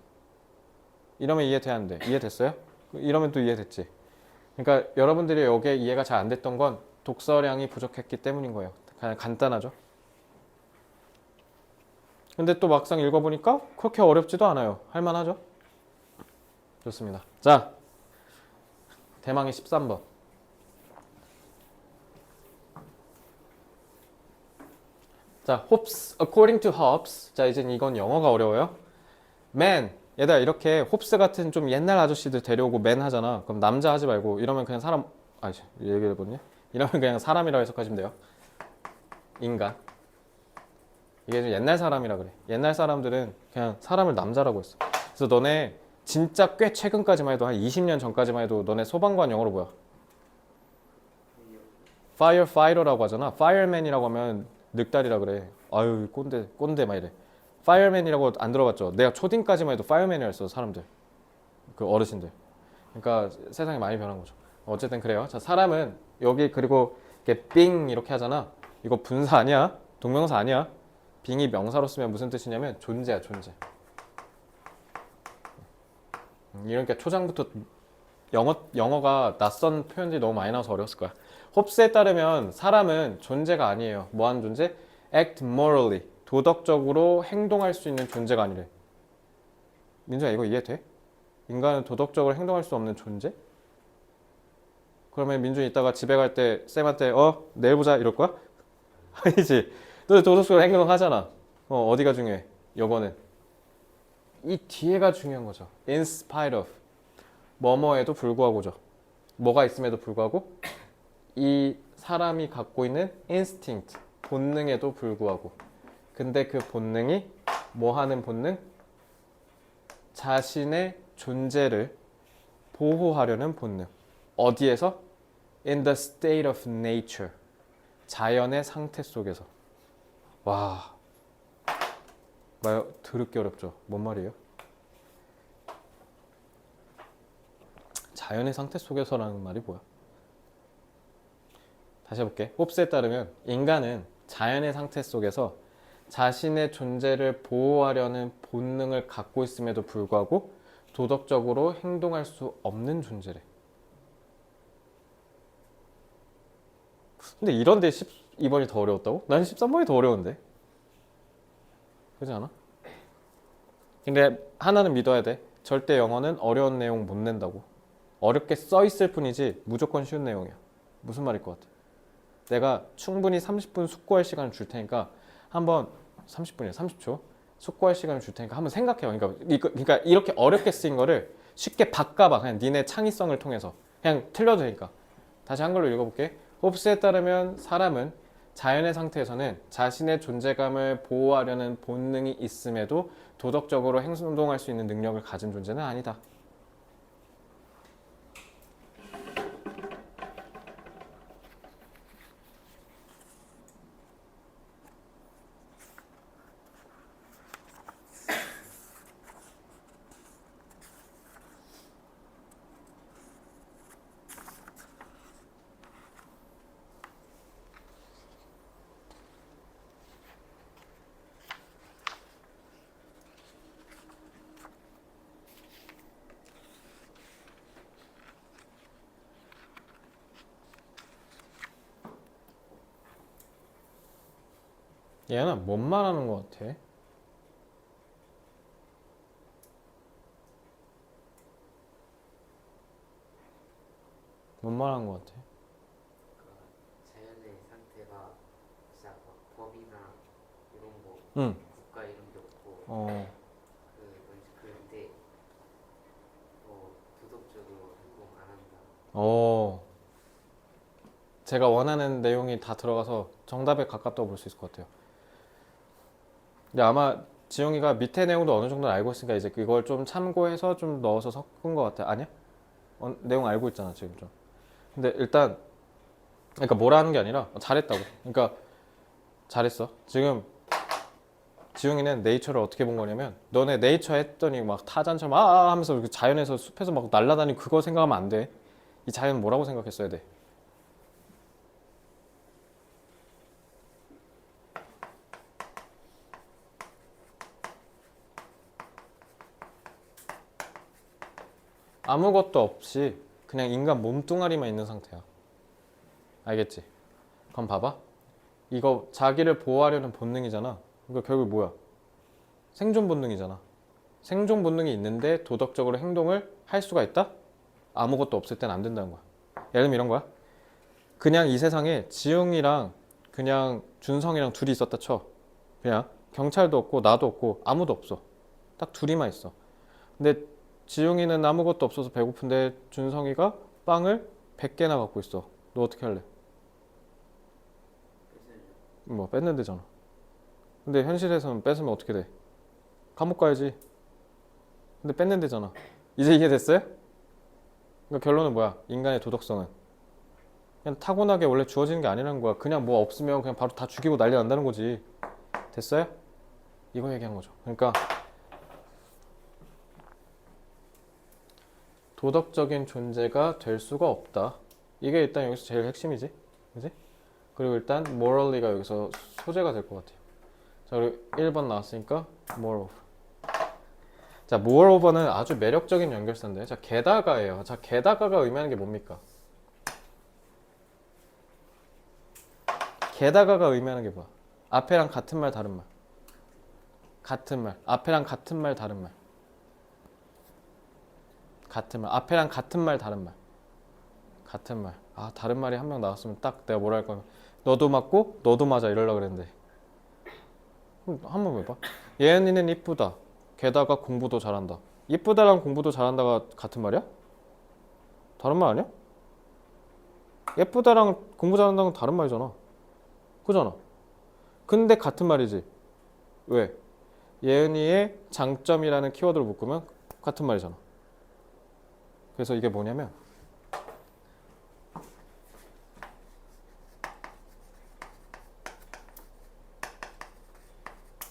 이러면 이해돼야 하는데 이해됐어요? 이러면 또 이해됐지? 그러니까 여러분들이 여기에 이해가 잘 안 됐던 건 독서량이 부족했기 때문인 거예요. 그냥 간단하죠? 근데 또 막상 읽어보니까 그렇게 어렵지도 않아요. 할만하죠? 좋습니다. 자, 대망의 13번. 자, Hobbes, according to Hobbes. 자, 이제 이건 영어가 어려워요. Man, 얘들아 이렇게 홉스 같은 좀 옛날 아저씨들 데려오고 man 하잖아. 그럼 남자 하지 말고 이러면 그냥 사람, 아이씨, 얘기해보니? 이러면 그냥 사람이라고 해석하시면 돼요. 인간. 이게 좀 옛날 사람이라 그래. 옛날 사람들은 그냥 사람을 남자라고 했어. 그래서 너네 진짜 꽤 최근까지만 해도 한 20년 전까지만 해도 너네 소방관 영어로 뭐야? firefighter라고 하잖아. fireman이라고 하면 늑다리라 그래. 아유 꼰대 막 이래. fireman이라고 안 들어봤죠? 내가 초딩까지만 해도 fireman이었어 사람들. 그 어르신들. 그러니까 세상이 많이 변한 거죠. 어쨌든 그래요. 자, 사람은 여기 그리고 이렇게 빙 이렇게 하잖아. 이거 분사 아니야? 동명사 아니야? 빙이 명사로 쓰면 무슨 뜻이냐면 존재야, 존재. 이러니까 초장부터 영어가 낯선 표현들이 너무 많이 나와서 어려웠을 거야. 홉스에 따르면 사람은 존재가 아니에요. 뭐하는 존재? act morally. 도덕적으로 행동할 수 있는 존재가 아니래. 민주야, 이거 이해돼? 인간은 도덕적으로 행동할 수 없는 존재? 그러면 민준이 이따가 집에 갈 때 쌤한테 내일 보자 이럴 거야? 아니지. 너 도덕적으로 행동하잖아. 어디가 중요해? 요거는 이 뒤에가 중요한 거죠. In spite of 뭐뭐에도 불구하고죠. 뭐가 있음에도 불구하고 이 사람이 갖고 있는 instinct 본능에도 불구하고 근데 그 본능이 뭐 하는 본능? 자신의 존재를 보호하려는 본능. 어디에서? In the state of nature. 자연의 상태 속에서. 와, 말 더럽게 어렵죠? 뭔 말이에요? 자연의 상태 속에서라는 말이 뭐야? 다시 해볼게. 홉스에 따르면 인간은 자연의 상태 속에서 자신의 존재를 보호하려는 본능을 갖고 있음에도 불구하고 도덕적으로 행동할 수 없는 존재래. 근데 이런데 12번이 더 어려웠다고? 난 13번이 더 어려운데. 그렇지 않아? 근데 하나는 믿어야 돼. 절대 영어는 어려운 내용 못 낸다고. 어렵게 써 있을 뿐이지 무조건 쉬운 내용이야. 무슨 말일 것 같아? 내가 충분히 30분 숙고할 시간을 줄 테니까 한번 30분이야 30초 숙고할 시간을 줄 테니까 한번 생각해요. 그러니까 이렇게 어렵게 쓰인 거를 쉽게 바꿔봐. 그냥 니네 창의성을 통해서 그냥 틀려도 되니까. 다시 한글로 읽어볼게. 홉스에 따르면 사람은 자연의 상태에서는 자신의 존재감을 보호하려는 본능이 있음에도 도덕적으로 행동할 수 있는 능력을 가진 존재는 아니다. 얘는 뭔 말하는 것 같아? 뭔 말하는 것 같아? 자연의 상태가 진짜 막 법이나 이런 거 응. 국가 이런 게 없고 어. 그런데 도덕적으로 행동 안 한다. 어. 제가 원하는 내용이 다 들어가서 정답에 가깝다고 볼 수 있을 것 같아요. 근데 아마 지용이가 밑에 내용도 어느 정도 알고 있으니까 이제 이걸 좀 참고해서 좀 넣어서 섞은 것 같아. 아니야? 내용 알고 있잖아 지금 좀. 근데 일단 그러니까 뭐라는 게 아니라 잘했다고. 그러니까 잘했어. 지금 지용이는 네이처를 어떻게 본 거냐면 너네 네이처 했더니 막 타잔처럼 하면서 그 자연에서 숲에서 막 날아다니고 그거 생각하면 안 돼. 이 자연 뭐라고 생각했어야 돼? 아무것도 없이 그냥 인간 몸뚱아리만 있는 상태야. 알겠지? 그럼 봐봐. 이거 자기를 보호하려는 본능이잖아. 그러니까 결국 뭐야? 생존 본능이잖아. 생존 본능이 있는데 도덕적으로 행동을 할 수가 있다? 아무것도 없을 땐 안 된다는 거야. 예를 들면 이런 거야. 그냥 이 세상에 지웅이랑 그냥 준성이랑 둘이 있었다 쳐. 그냥 경찰도 없고 나도 없고 아무도 없어. 딱 둘이만 있어. 근데 지웅이는 아무것도 없어서 배고픈데 준성이가 빵을 100개나 갖고 있어. 너 어떻게 할래? 뭐 뺏는 데잖아. 근데 현실에서는 뺏으면 어떻게 돼? 감옥 가야지. 근데 뺏는 데잖아. 이제 이해됐어요? 그러니까 결론은 뭐야? 인간의 도덕성은 그냥 타고나게 원래 주어지는 게 아니라는 거야. 그냥 뭐 없으면 그냥 바로 다 죽이고 난리 난다는 거지. 됐어요? 이거 얘기한 거죠. 그러니까 도덕적인 존재가 될 수가 없다. 이게 일단 여기서 제일 핵심이지. 그지? 그리고 일단 morally가 여기서 소재가 될 것 같아요. 자, 그리고 1번 나왔으니까 moreover. 자, moreover는 아주 매력적인 연결사인데, 자, 게다가예요. 자, 게다가가 의미하는 게 뭡니까? 게다가가 의미하는 게 뭐야? 앞에랑 같은 말, 다른 말. 같은 말. 앞에랑 같은 말, 다른 말. 같은 말. 앞에랑 같은 말, 다른 말. 같은 말. 아, 다른 말이 한 명 나왔으면 딱 내가 뭐라 할 거면 너도 맞고 너도 맞아 이러려고 그랬는데. 한번 해봐. 예은이는 이쁘다. 게다가 공부도 잘한다. 이쁘다랑 공부도 잘한다가 같은 말이야? 다른 말 아니야? 예쁘다랑 공부 잘한다는 건 다른 말이잖아. 그잖아. 근데 같은 말이지. 왜? 예은이의 장점이라는 키워드를 묶으면 같은 말이잖아. 그래서 이게 뭐냐면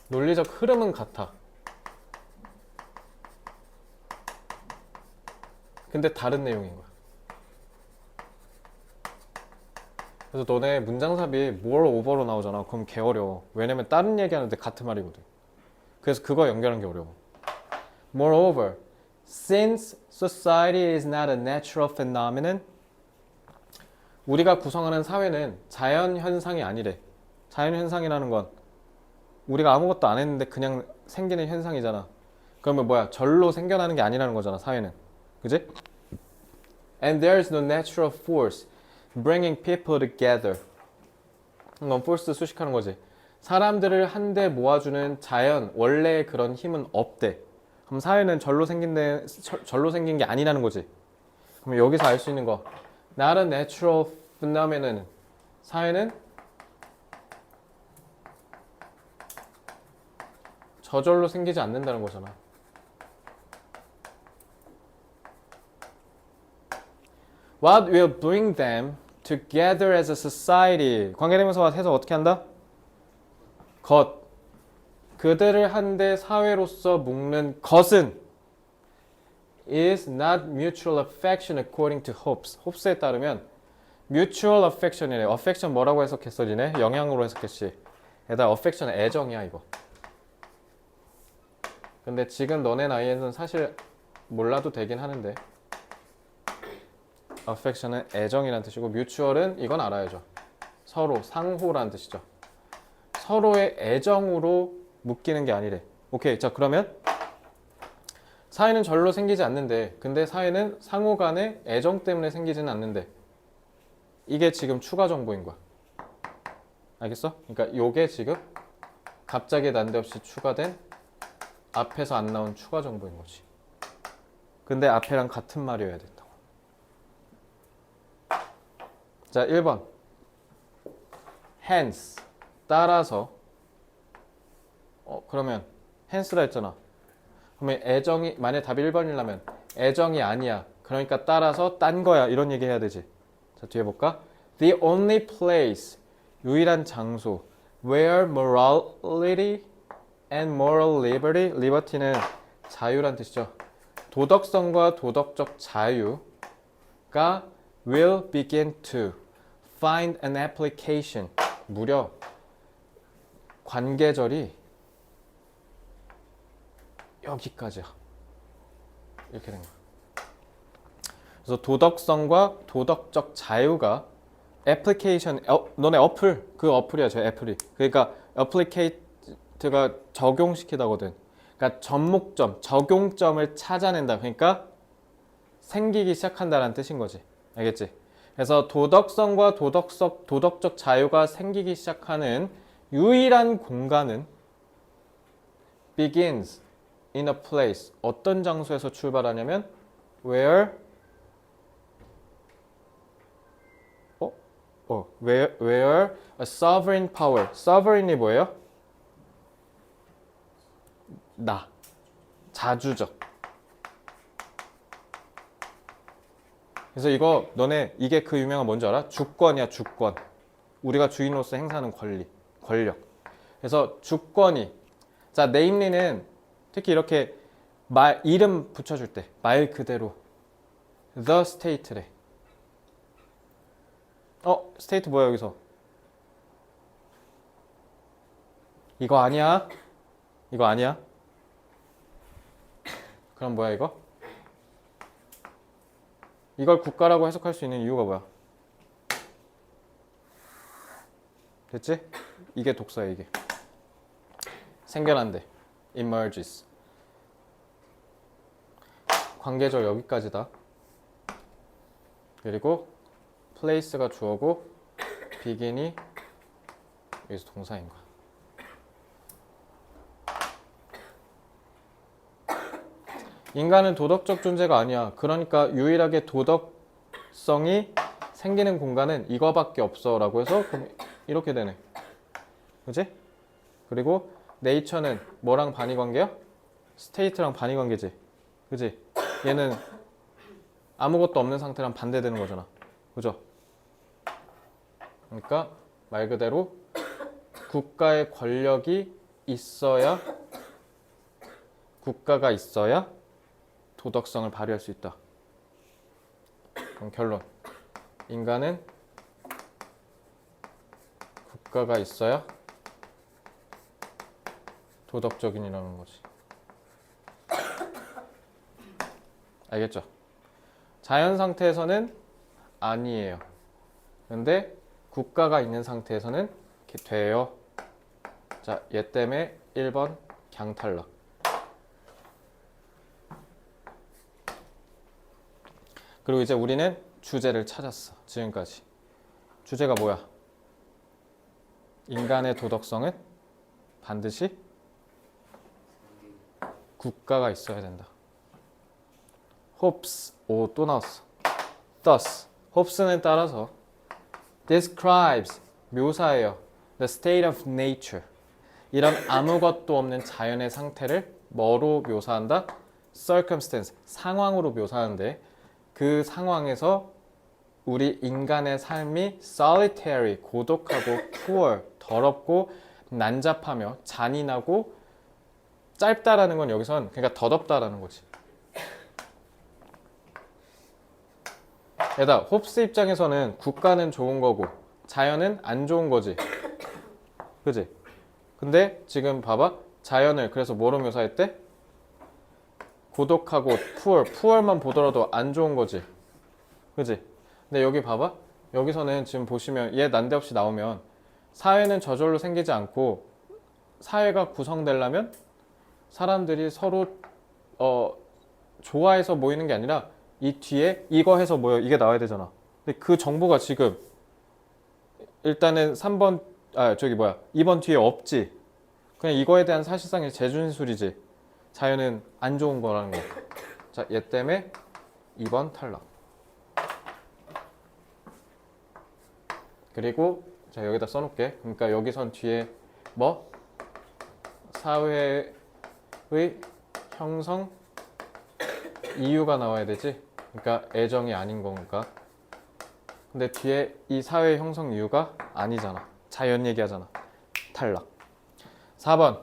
논리적 흐름은 같아. 근데 다른 내용인 거야. 그래서 너네 문장삽이 more over로 나오잖아. 그럼 개 어려워. 왜냐면 다른 얘기하는데 같은 말이거든. 그래서 그거 연결하는 게 어려워. Moreover, since society is not a natural phenomenon, 우리가 구성하는 사회는 자연 현상이 아니래. 자연 현상이라는 건 우리가 아무것도 안 했는데 그냥 생기는 현상이잖아. 그러면 뭐야? 절로 생겨나는 게 아니라는 거잖아, 사회는. 그지? And there is no natural force bringing people together. 이건 force 수식하는 거지. 사람들을 한데 모아주는 자연, 원래의 그런 힘은 없대. 그럼 사회는 절로 생긴 게 아니라는 거지. 그럼 여기서 알 수 있는 거. Not a natural phenomenon. 사회는 저절로 생기지 않는다는 거잖아. What will bring them together as a society? 관계대명사와 해서 어떻게 한다? 것. 그들을 한데 사회로서 묶는 것은 is not mutual affection according to Hobbes. 홉스에 따르면 mutual affection이래. affection 뭐라고 해석했어, 니네? 영향으로 해석했지. 얘들아, affection은 애정이야, 이거. 근데 지금 너네 나이에는 사실 몰라도 되긴 하는데 affection은 애정이란 뜻이고 mutual은 이건 알아야죠. 서로, 상호란 뜻이죠. 서로의 애정으로 묶이는 게 아니래. 오케이, 자 그러면 사회는 절로 생기지 않는데 근데 사회는 상호 간의 애정 때문에 생기지는 않는데 이게 지금 추가 정보인 거야. 알겠어? 그러니까 요게 지금 갑자기 난데없이 추가된 앞에서 안 나온 추가 정보인 거지. 근데 앞에랑 같은 말이어야 된다고. 자, 1번. hence. 따라서. 그러면 hence라 했잖아. 그러면 애정이, 만약 답이 1번이라면 애정이 아니야. 그러니까 따라서 딴 거야. 이런 얘기 해야 되지. 자, 뒤에 볼까? The only place. 유일한 장소. Where morality and moral liberty. liberty는 자유란 뜻이죠. 도덕성과 도덕적 자유가 will begin to find an application. 무려 관계절이 여기까지야. 이렇게 된 거야. 그래서 도덕성과 도덕적 자유가 애플리케이션, 너네 어플, 그 어플이야, 저 애플이. 그러니까 애플리케이트가 적용시키다거든. 그러니까 접목점, 적용점을 찾아낸다. 그러니까 생기기 시작한다는 뜻인 거지. 알겠지? 그래서 도덕성과 도덕적 자유가 생기기 시작하는 유일한 공간은 begins in a place. 어떤 장소에서 출발하냐면 where where a sovereign power. sovereign이 뭐예요? 나. 자주적. 그래서 이거 너네 이게 그 유명한 뭔지 알아? 주권이야, 주권. 우리가 주인으로서 행사하는 권리, 권력. 그래서 주권이 자, 네임리는 특히 이렇게 이름 붙여줄 때 말 그대로 the state래. 스테이트 뭐야 여기서? 이거 아니야? 이거 아니야? 그럼 뭐야 이거? 이걸 국가라고 해석할 수 있는 이유가 뭐야? 됐지? 이게 독서야 이게. 생겨난대. emerges. 관계절 여기까지다. 그리고 place가 주어고 begin이 여기서 동사인 거야. 인간은 도덕적 존재가 아니야. 그러니까 유일하게 도덕성이 생기는 공간은 이거밖에 없어 라고 해서 이렇게 되네. 그치? 그리고 네이처는 뭐랑 반의 관계야? 스테이트랑 반의 관계지. 그치? 얘는 아무것도 없는 상태랑 반대되는 거잖아. 그죠? 그러니까 말 그대로 국가의 권력이 있어야 국가가 있어야 도덕성을 발휘할 수 있다. 그럼 결론. 인간은 국가가 있어야 도덕적인이라는 거지. 알겠죠? 자연 상태에서는 아니에요. 근데 국가가 있는 상태에서는 이렇게 돼요. 자, 얘 때문에 1번 강탈락. 그리고 이제 우리는 주제를 찾았어. 지금까지. 주제가 뭐야? 인간의 도덕성은 반드시 국가가 있어야 된다. Hobbes, 오, 또 나왔어. Thus, Hobbes는 따라서 describes, 묘사해요. The state of nature. 이런 아무것도 없는 자연의 상태를 뭐로 묘사한다? circumstance, 상황으로 묘사하는데 그 상황에서 우리 인간의 삶이 solitary, 고독하고 poor, 더럽고 난잡하며 잔인하고 짧다라는 건 여기선 그러니까 더덥다라는 거지. 게다가 홉스 입장에서는 국가는 좋은 거고 자연은 안 좋은 거지. 그지? 근데 지금 봐봐. 자연을 그래서 뭐로 묘사했대? 고독하고 puor만 보더라도 안 좋은 거지. 그지? 근데 여기 봐봐. 여기서는 지금 보시면 얘 난데없이 나오면 사회는 저절로 생기지 않고 사회가 구성되려면 사람들이 서로 좋아해서 모이는 게 아니라 이 뒤에 이거 해서 모여. 이게 나와야 되잖아. 근데 그 정보가 지금 일단은 3번 2번 뒤에 없지. 그냥 이거에 대한 사실상의 재준술이지. 자연은 안 좋은 거라는 거. 자, 얘 때문에 2번 탈락. 그리고 자, 여기다 써놓을게. 그러니까 여기선 뒤에 뭐? 사회의 형성 이유가 나와야 되지. 그러니까 애정이 아닌 건가. 근데 뒤에 이 사회 형성 이유가 아니잖아. 자연 얘기하잖아. 탈락. 4번.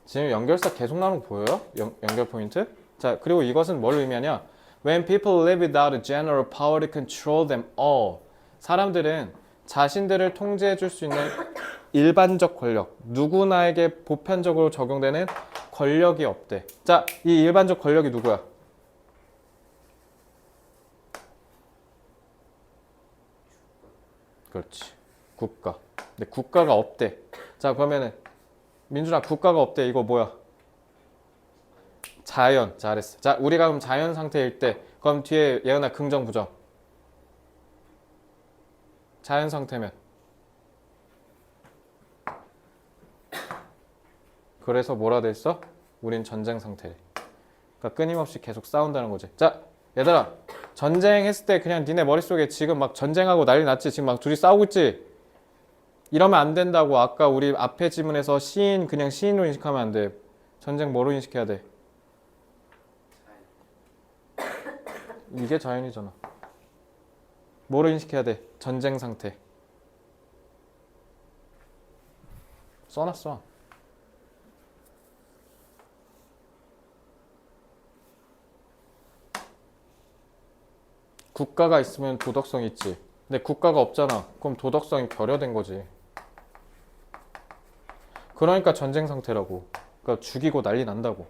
지금 연결사 계속 나오는 거 보여요? 연결 포인트? 자, 그리고 이것은 뭘 의미하냐? When people live without a general power to control them all. 사람들은 자신들을 통제해 줄 수 있는 일반적 권력, 누구나에게 보편적으로 적용되는 권력이 없대. 자, 이 일반적 권력이 누구야? 그렇지. 국가. 근데 국가가 없대. 자, 그러면은 민준아, 국가가 없대. 이거 뭐야? 자연. 잘했어. 자, 우리가 그럼 자연 상태일 때 그럼 뒤에 예은아 긍정 부정. 자연 상태면 그래서 뭐라 됐어? 우린 전쟁 상태래. 그러니까 끊임없이 계속 싸운다는 거지. 자, 얘들아, 전쟁했을 때 그냥 니네 머릿속에 지금 막 전쟁하고 난리 났지? 지금 막 둘이 싸우고 있지? 이러면 안 된다고. 아까 우리 앞에 지문에서 시인, 그냥 시인으로 인식하면 안 돼. 전쟁 뭐로 인식해야 돼? 이게 자연이잖아. 뭐로 인식해야 돼? 전쟁 상태. 써놨어. 국가가 있으면 도덕성이 있지. 근데 국가가 없잖아. 그럼 도덕성이 결여된 거지. 그러니까 전쟁 상태라고. 그러니까 죽이고 난리 난다고.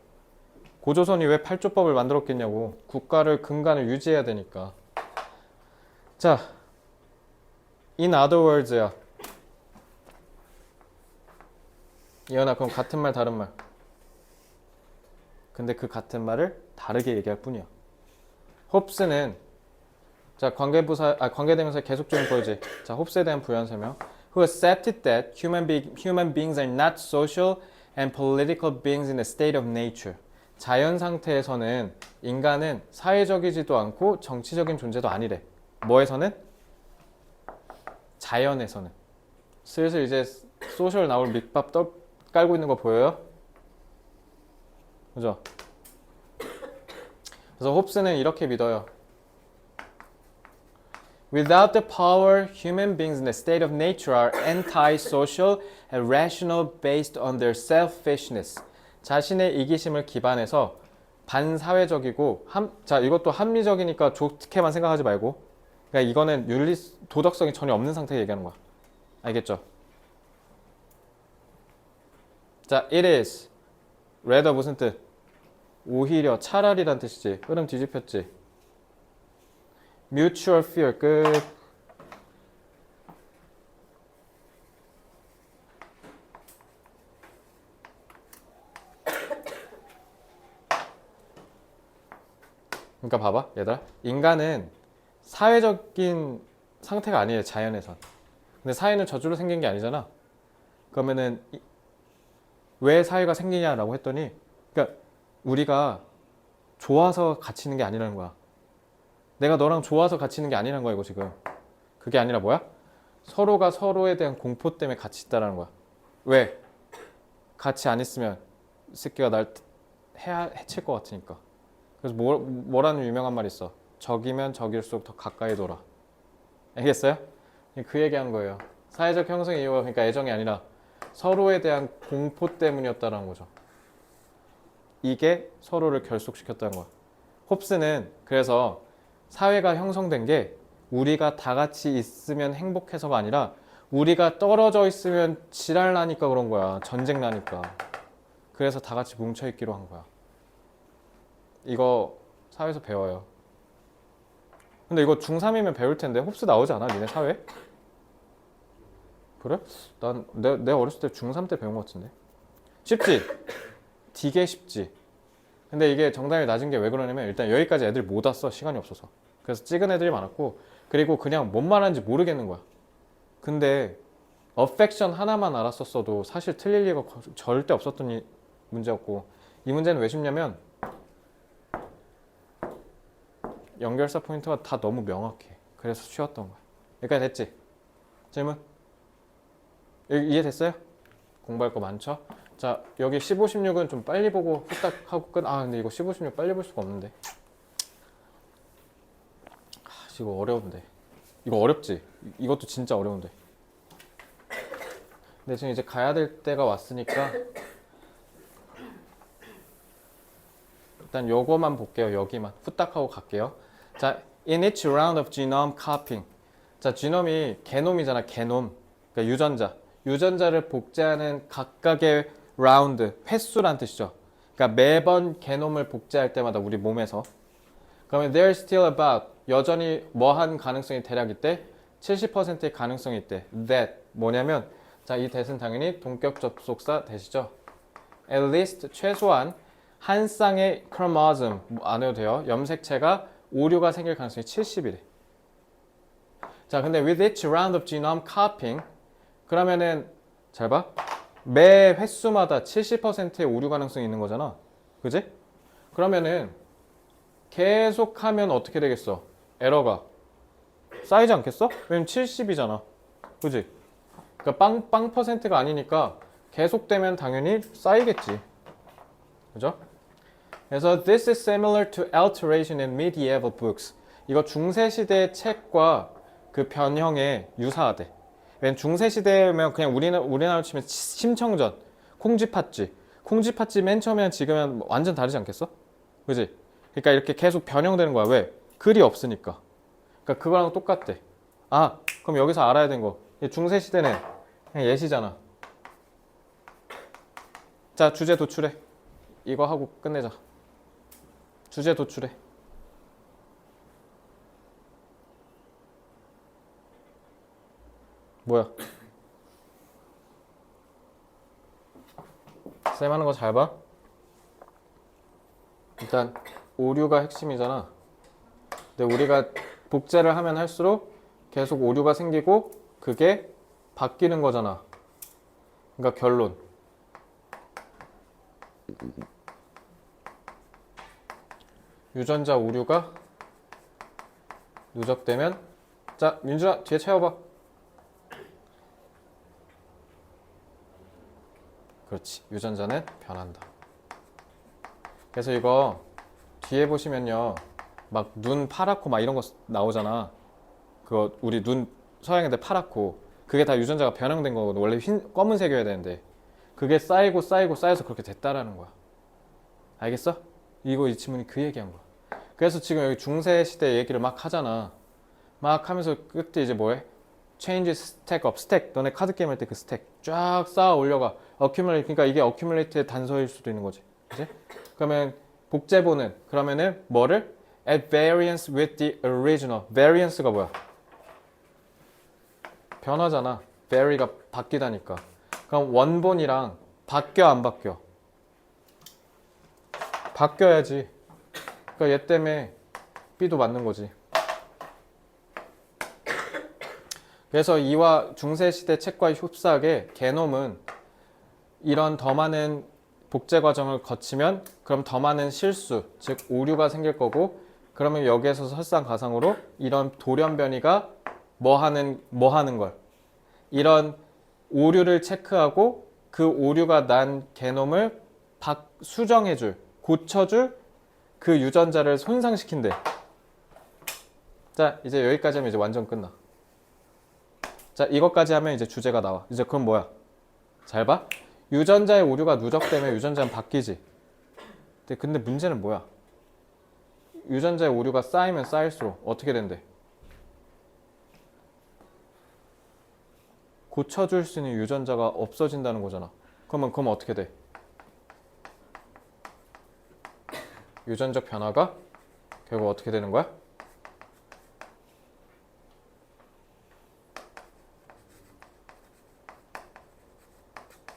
고조선이 왜 8조법을 만들었겠냐고. 국가를 근간을 유지해야 되니까. 자, in other words야. 이현아, 그럼 같은 말 다른 말. 근데 그 같은 말을 다르게 얘기할 뿐이야. 홉스는 자, 관계대명사 계속적인 보여지. 자, 홉스에 대한 부연 설명. Who accepted that human beings are not social and political beings in a state of nature. 자연 상태에서는 인간은 사회적이지도 않고 정치적인 존재도 아니래. 뭐에서는? 자연에서는. 슬슬 이제 소셜 나올 밑밥 깔고 있는 거 보여요? 그죠? 그래서 홉스는 이렇게 믿어요. Without the power, human beings in the state of nature are anti-social and rational based on their selfishness. 자신의 이기심을 기반해서 반사회적이고 자, 이것도 합리적이니까 좋게만 생각하지 말고 그러니까 이거는 도덕성이 전혀 없는 상태 얘기하는 거야. 알겠죠? 자, it is rather 무슨 뜻? 오히려 차라리란 뜻이지. 흐름 뒤집혔지. mutual fear 끝. 그러니까 봐봐 얘들아, 인간은 사회적인 상태가 아니에요 자연에선. 근데 사회는 저절로 생긴 게 아니잖아. 그러면은 왜 사회가 생기냐라고 했더니, 그러니까 우리가 좋아서 같이 있는 게 아니라는 거야. 내가 너랑 좋아서 같이 있는 게 아니라는 거야 이거 지금. 그게 아니라 뭐야? 서로가 서로에 대한 공포 때문에 같이 있다라는 거야. 왜? 같이 안 있으면 이 새끼가 날 해칠 것 같으니까. 그래서 뭐라는 유명한 말이 있어. 적이면 적일수록 더 가까이 돌아. 알겠어요? 그 얘기하는 거예요. 사회적 형성의 이유가 그러니까 애정이 아니라 서로에 대한 공포 때문이었다는 거죠. 이게 서로를 결속시켰다는 거야. 홉스는 그래서 사회가 형성된 게 우리가 다 같이 있으면 행복해서가 아니라 우리가 떨어져 있으면 지랄 나니까 그런 거야. 전쟁 나니까. 그래서 다 같이 뭉쳐 있기로 한 거야. 이거 사회에서 배워요. 근데 이거 중3이면 배울 텐데 홉스 나오지 않아? 니네 사회? 그래? 내 어렸을 때 중3 때 배운 것 같은데. 쉽지? 되게 쉽지. 근데 이게 정답이 낮은 게 왜 그러냐면 일단 여기까지 애들 못 왔어. 시간이 없어서. 그래서 찍은 애들이 많았고, 그리고 그냥 뭔 말하는지 모르겠는 거야. 근데 affection 하나만 알았었어도 사실 틀릴 리가 절대 없었던 문제였고, 이 문제는 왜 쉽냐면 연결사 포인트가 다 너무 명확해. 그래서 쉬웠던 거야. 여기까지 됐지? 질문? 이해됐어요? 공부할 거 많죠? 자, 여기 15, 16은 좀 빨리 보고 후딱 하고 끝. 아, 근데 이거 15, 16 빨리 볼 수가 없는데. 이거 어려운데. 이거 어렵지? 이것도 진짜 어려운데. 근데 지금 이제 가야 될 때가 왔으니까 일단 요거만 볼게요. 여기만 후딱 하고 갈게요. 자, in each round of genome copying. 자, 지놈이 게놈이잖아. 게놈. 그러니까 유전자를 복제하는 각각의 라운드, 횟수란 뜻이죠. 그러니까 매번 게놈을 복제할 때마다 우리 몸에서. 그러면 there's still about, 여전히 뭐한 가능성이 대략 있대? 70%의 가능성이 있대. that 뭐냐면, 자, 이 that은 당연히 동격 접속사 that이죠. at least 최소한 한 쌍의 chromosome 안 해도 돼요. 염색체가 오류가 생길 가능성이 70이래. 자, 근데 with each round of genome copying, 그러면은 잘 봐. 매 횟수마다 70%의 오류 가능성이 있는 거잖아. 그지? 그러면은 계속하면 어떻게 되겠어? 에러가 쌓이지 않겠어? 왜냐면 70이잖아. 그지? 그러니까 빵 퍼센트가 아니니까 계속되면 당연히 쌓이겠지. 그죠? 그래서 this is similar to alteration in medieval books. 이거 중세시대의 책과 그 변형에 유사하대. 왜냐면 중세시대면 그냥 우리나라로 치면 심청전, 콩쥐팥쥐 맨 처음이랑 지금은 완전 다르지 않겠어? 그지? 그러니까 이렇게 계속 변형되는 거야. 왜? 글이 없으니까. 그러니까 그거랑 똑같대. 아, 그럼 여기서 알아야 되는 거. 중세시대는 그냥 예시잖아. 자, 주제 도출해. 이거 하고 끝내자. 주제 도출해. 뭐야? 쌤 하는 거 잘 봐. 일단 오류가 핵심이잖아. 근데 우리가 복제를 하면 할수록 계속 오류가 생기고 그게 바뀌는 거잖아. 그러니까 결론. 유전자 오류가 누적되면, 자, 민준아 뒤에 채워봐. 그렇지. 유전자는 변한다. 그래서 이거 뒤에 보시면요. 막 눈 파랗고 막 이런 거 나오잖아. 그거 우리 눈 서양 애들 파랗고 그게 다 유전자가 변형된 거거든. 원래 검은색이어야 되는데 그게 쌓여서 그렇게 됐다라는 거야. 알겠어? 이 지문이 그 얘기한 거야. 그래서 지금 여기 중세 시대 얘기를 막 하잖아. 막 하면서 그때 이제 뭐해? change stack up, stack. 너네 카드 게임 할 때 그 스택 쫙 쌓아 올려가. accumulate. 그러니까 이게 accumulate의 단서일 수도 있는 거지. 그치? 그러면 복제본은 그러면은 뭐를? at variance with the original. variance가 뭐야? 변화잖아. vary가 바뀌다니까. 그럼 원본이랑 바뀌어 안 바뀌어? 바뀌어야지. 그러니까 얘 때문에 B도 맞는 거지. 그래서 이와 중세시대 책과 흡사하게 개놈은 이런 더 많은 복제 과정을 거치면 그럼 더 많은 실수, 즉 오류가 생길 거고, 그러면 여기에서 설상가상으로 이런 돌연변이가 뭐 하는 걸, 이런 오류를 체크하고 그 오류가 난 개놈을 수정해줄, 고쳐줄 그 유전자를 손상시킨대. 자, 이제 여기까지 하면 이제 완전 끝나. 자, 이것까지 하면 이제 주제가 나와. 이제 그럼 뭐야? 잘 봐. 유전자의 오류가 누적되면 유전자는 바뀌지. 근데 문제는 뭐야? 유전자의 오류가 쌓이면 쌓일수록 어떻게 된대? 고쳐줄 수 있는 유전자가 없어진다는 거잖아. 그럼 어떻게 돼? 유전적 변화가 결국 어떻게 되는 거야?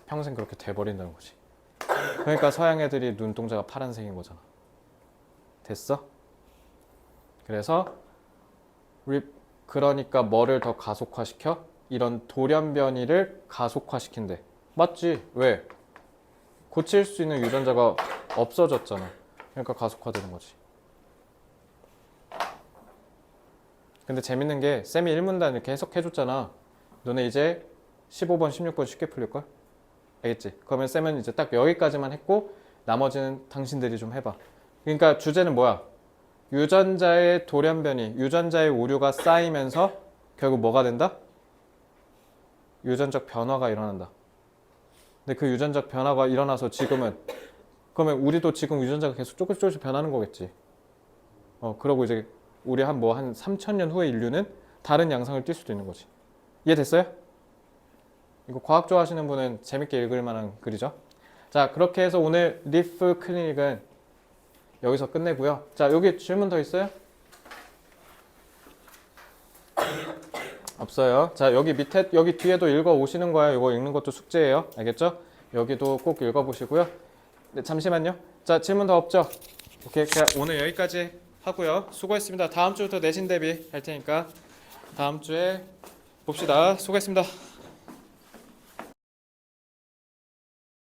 평생 그렇게 돼버린다는 거지. 그러니까 서양 애들이 눈동자가 파란색인 거잖아. 됐어? 그래서 그러니까 뭐를 더 가속화시켜? 이런 돌연변이를 가속화시킨대. 맞지? 왜? 고칠 수 있는 유전자가 없어졌잖아. 그러니까 가속화되는 거지. 근데 재밌는 게 쌤이 1문단 이렇게 해석해줬잖아. 너네 이제 15번, 16번 쉽게 풀릴걸? 알겠지? 그러면 쌤은 이제 딱 여기까지만 했고 나머지는 당신들이 좀 해봐. 그러니까 주제는 뭐야? 유전자의 돌연변이, 유전자의 오류가 쌓이면서 결국 뭐가 된다? 유전적 변화가 일어난다. 근데 그 유전적 변화가 일어나서 지금은, 그러면 우리도 지금 유전자가 계속 조금씩 변하는 거겠지. 그러고 이제 우리 한 3,000년 후의 인류는 다른 양상을 띌 수도 있는 거지. 이해됐어요? 이거 과학 좋아하시는 분은 재밌게 읽을 만한 글이죠. 자, 그렇게 해서 오늘 리프 클리닉은 여기서 끝내고요. 자, 여기 질문 더 있어요? 없어요. 자, 여기 밑에, 여기 뒤에도 읽어 오시는 거야. 이거 읽는 것도 숙제예요. 알겠죠? 여기도 꼭 읽어 보시고요. 네, 잠시만요. 자, 질문 더 없죠? 오케이, 그냥 오늘 여기까지 하고요. 수고했습니다. 다음 주부터 내신 대비 할 테니까 다음 주에 봅시다. 수고했습니다.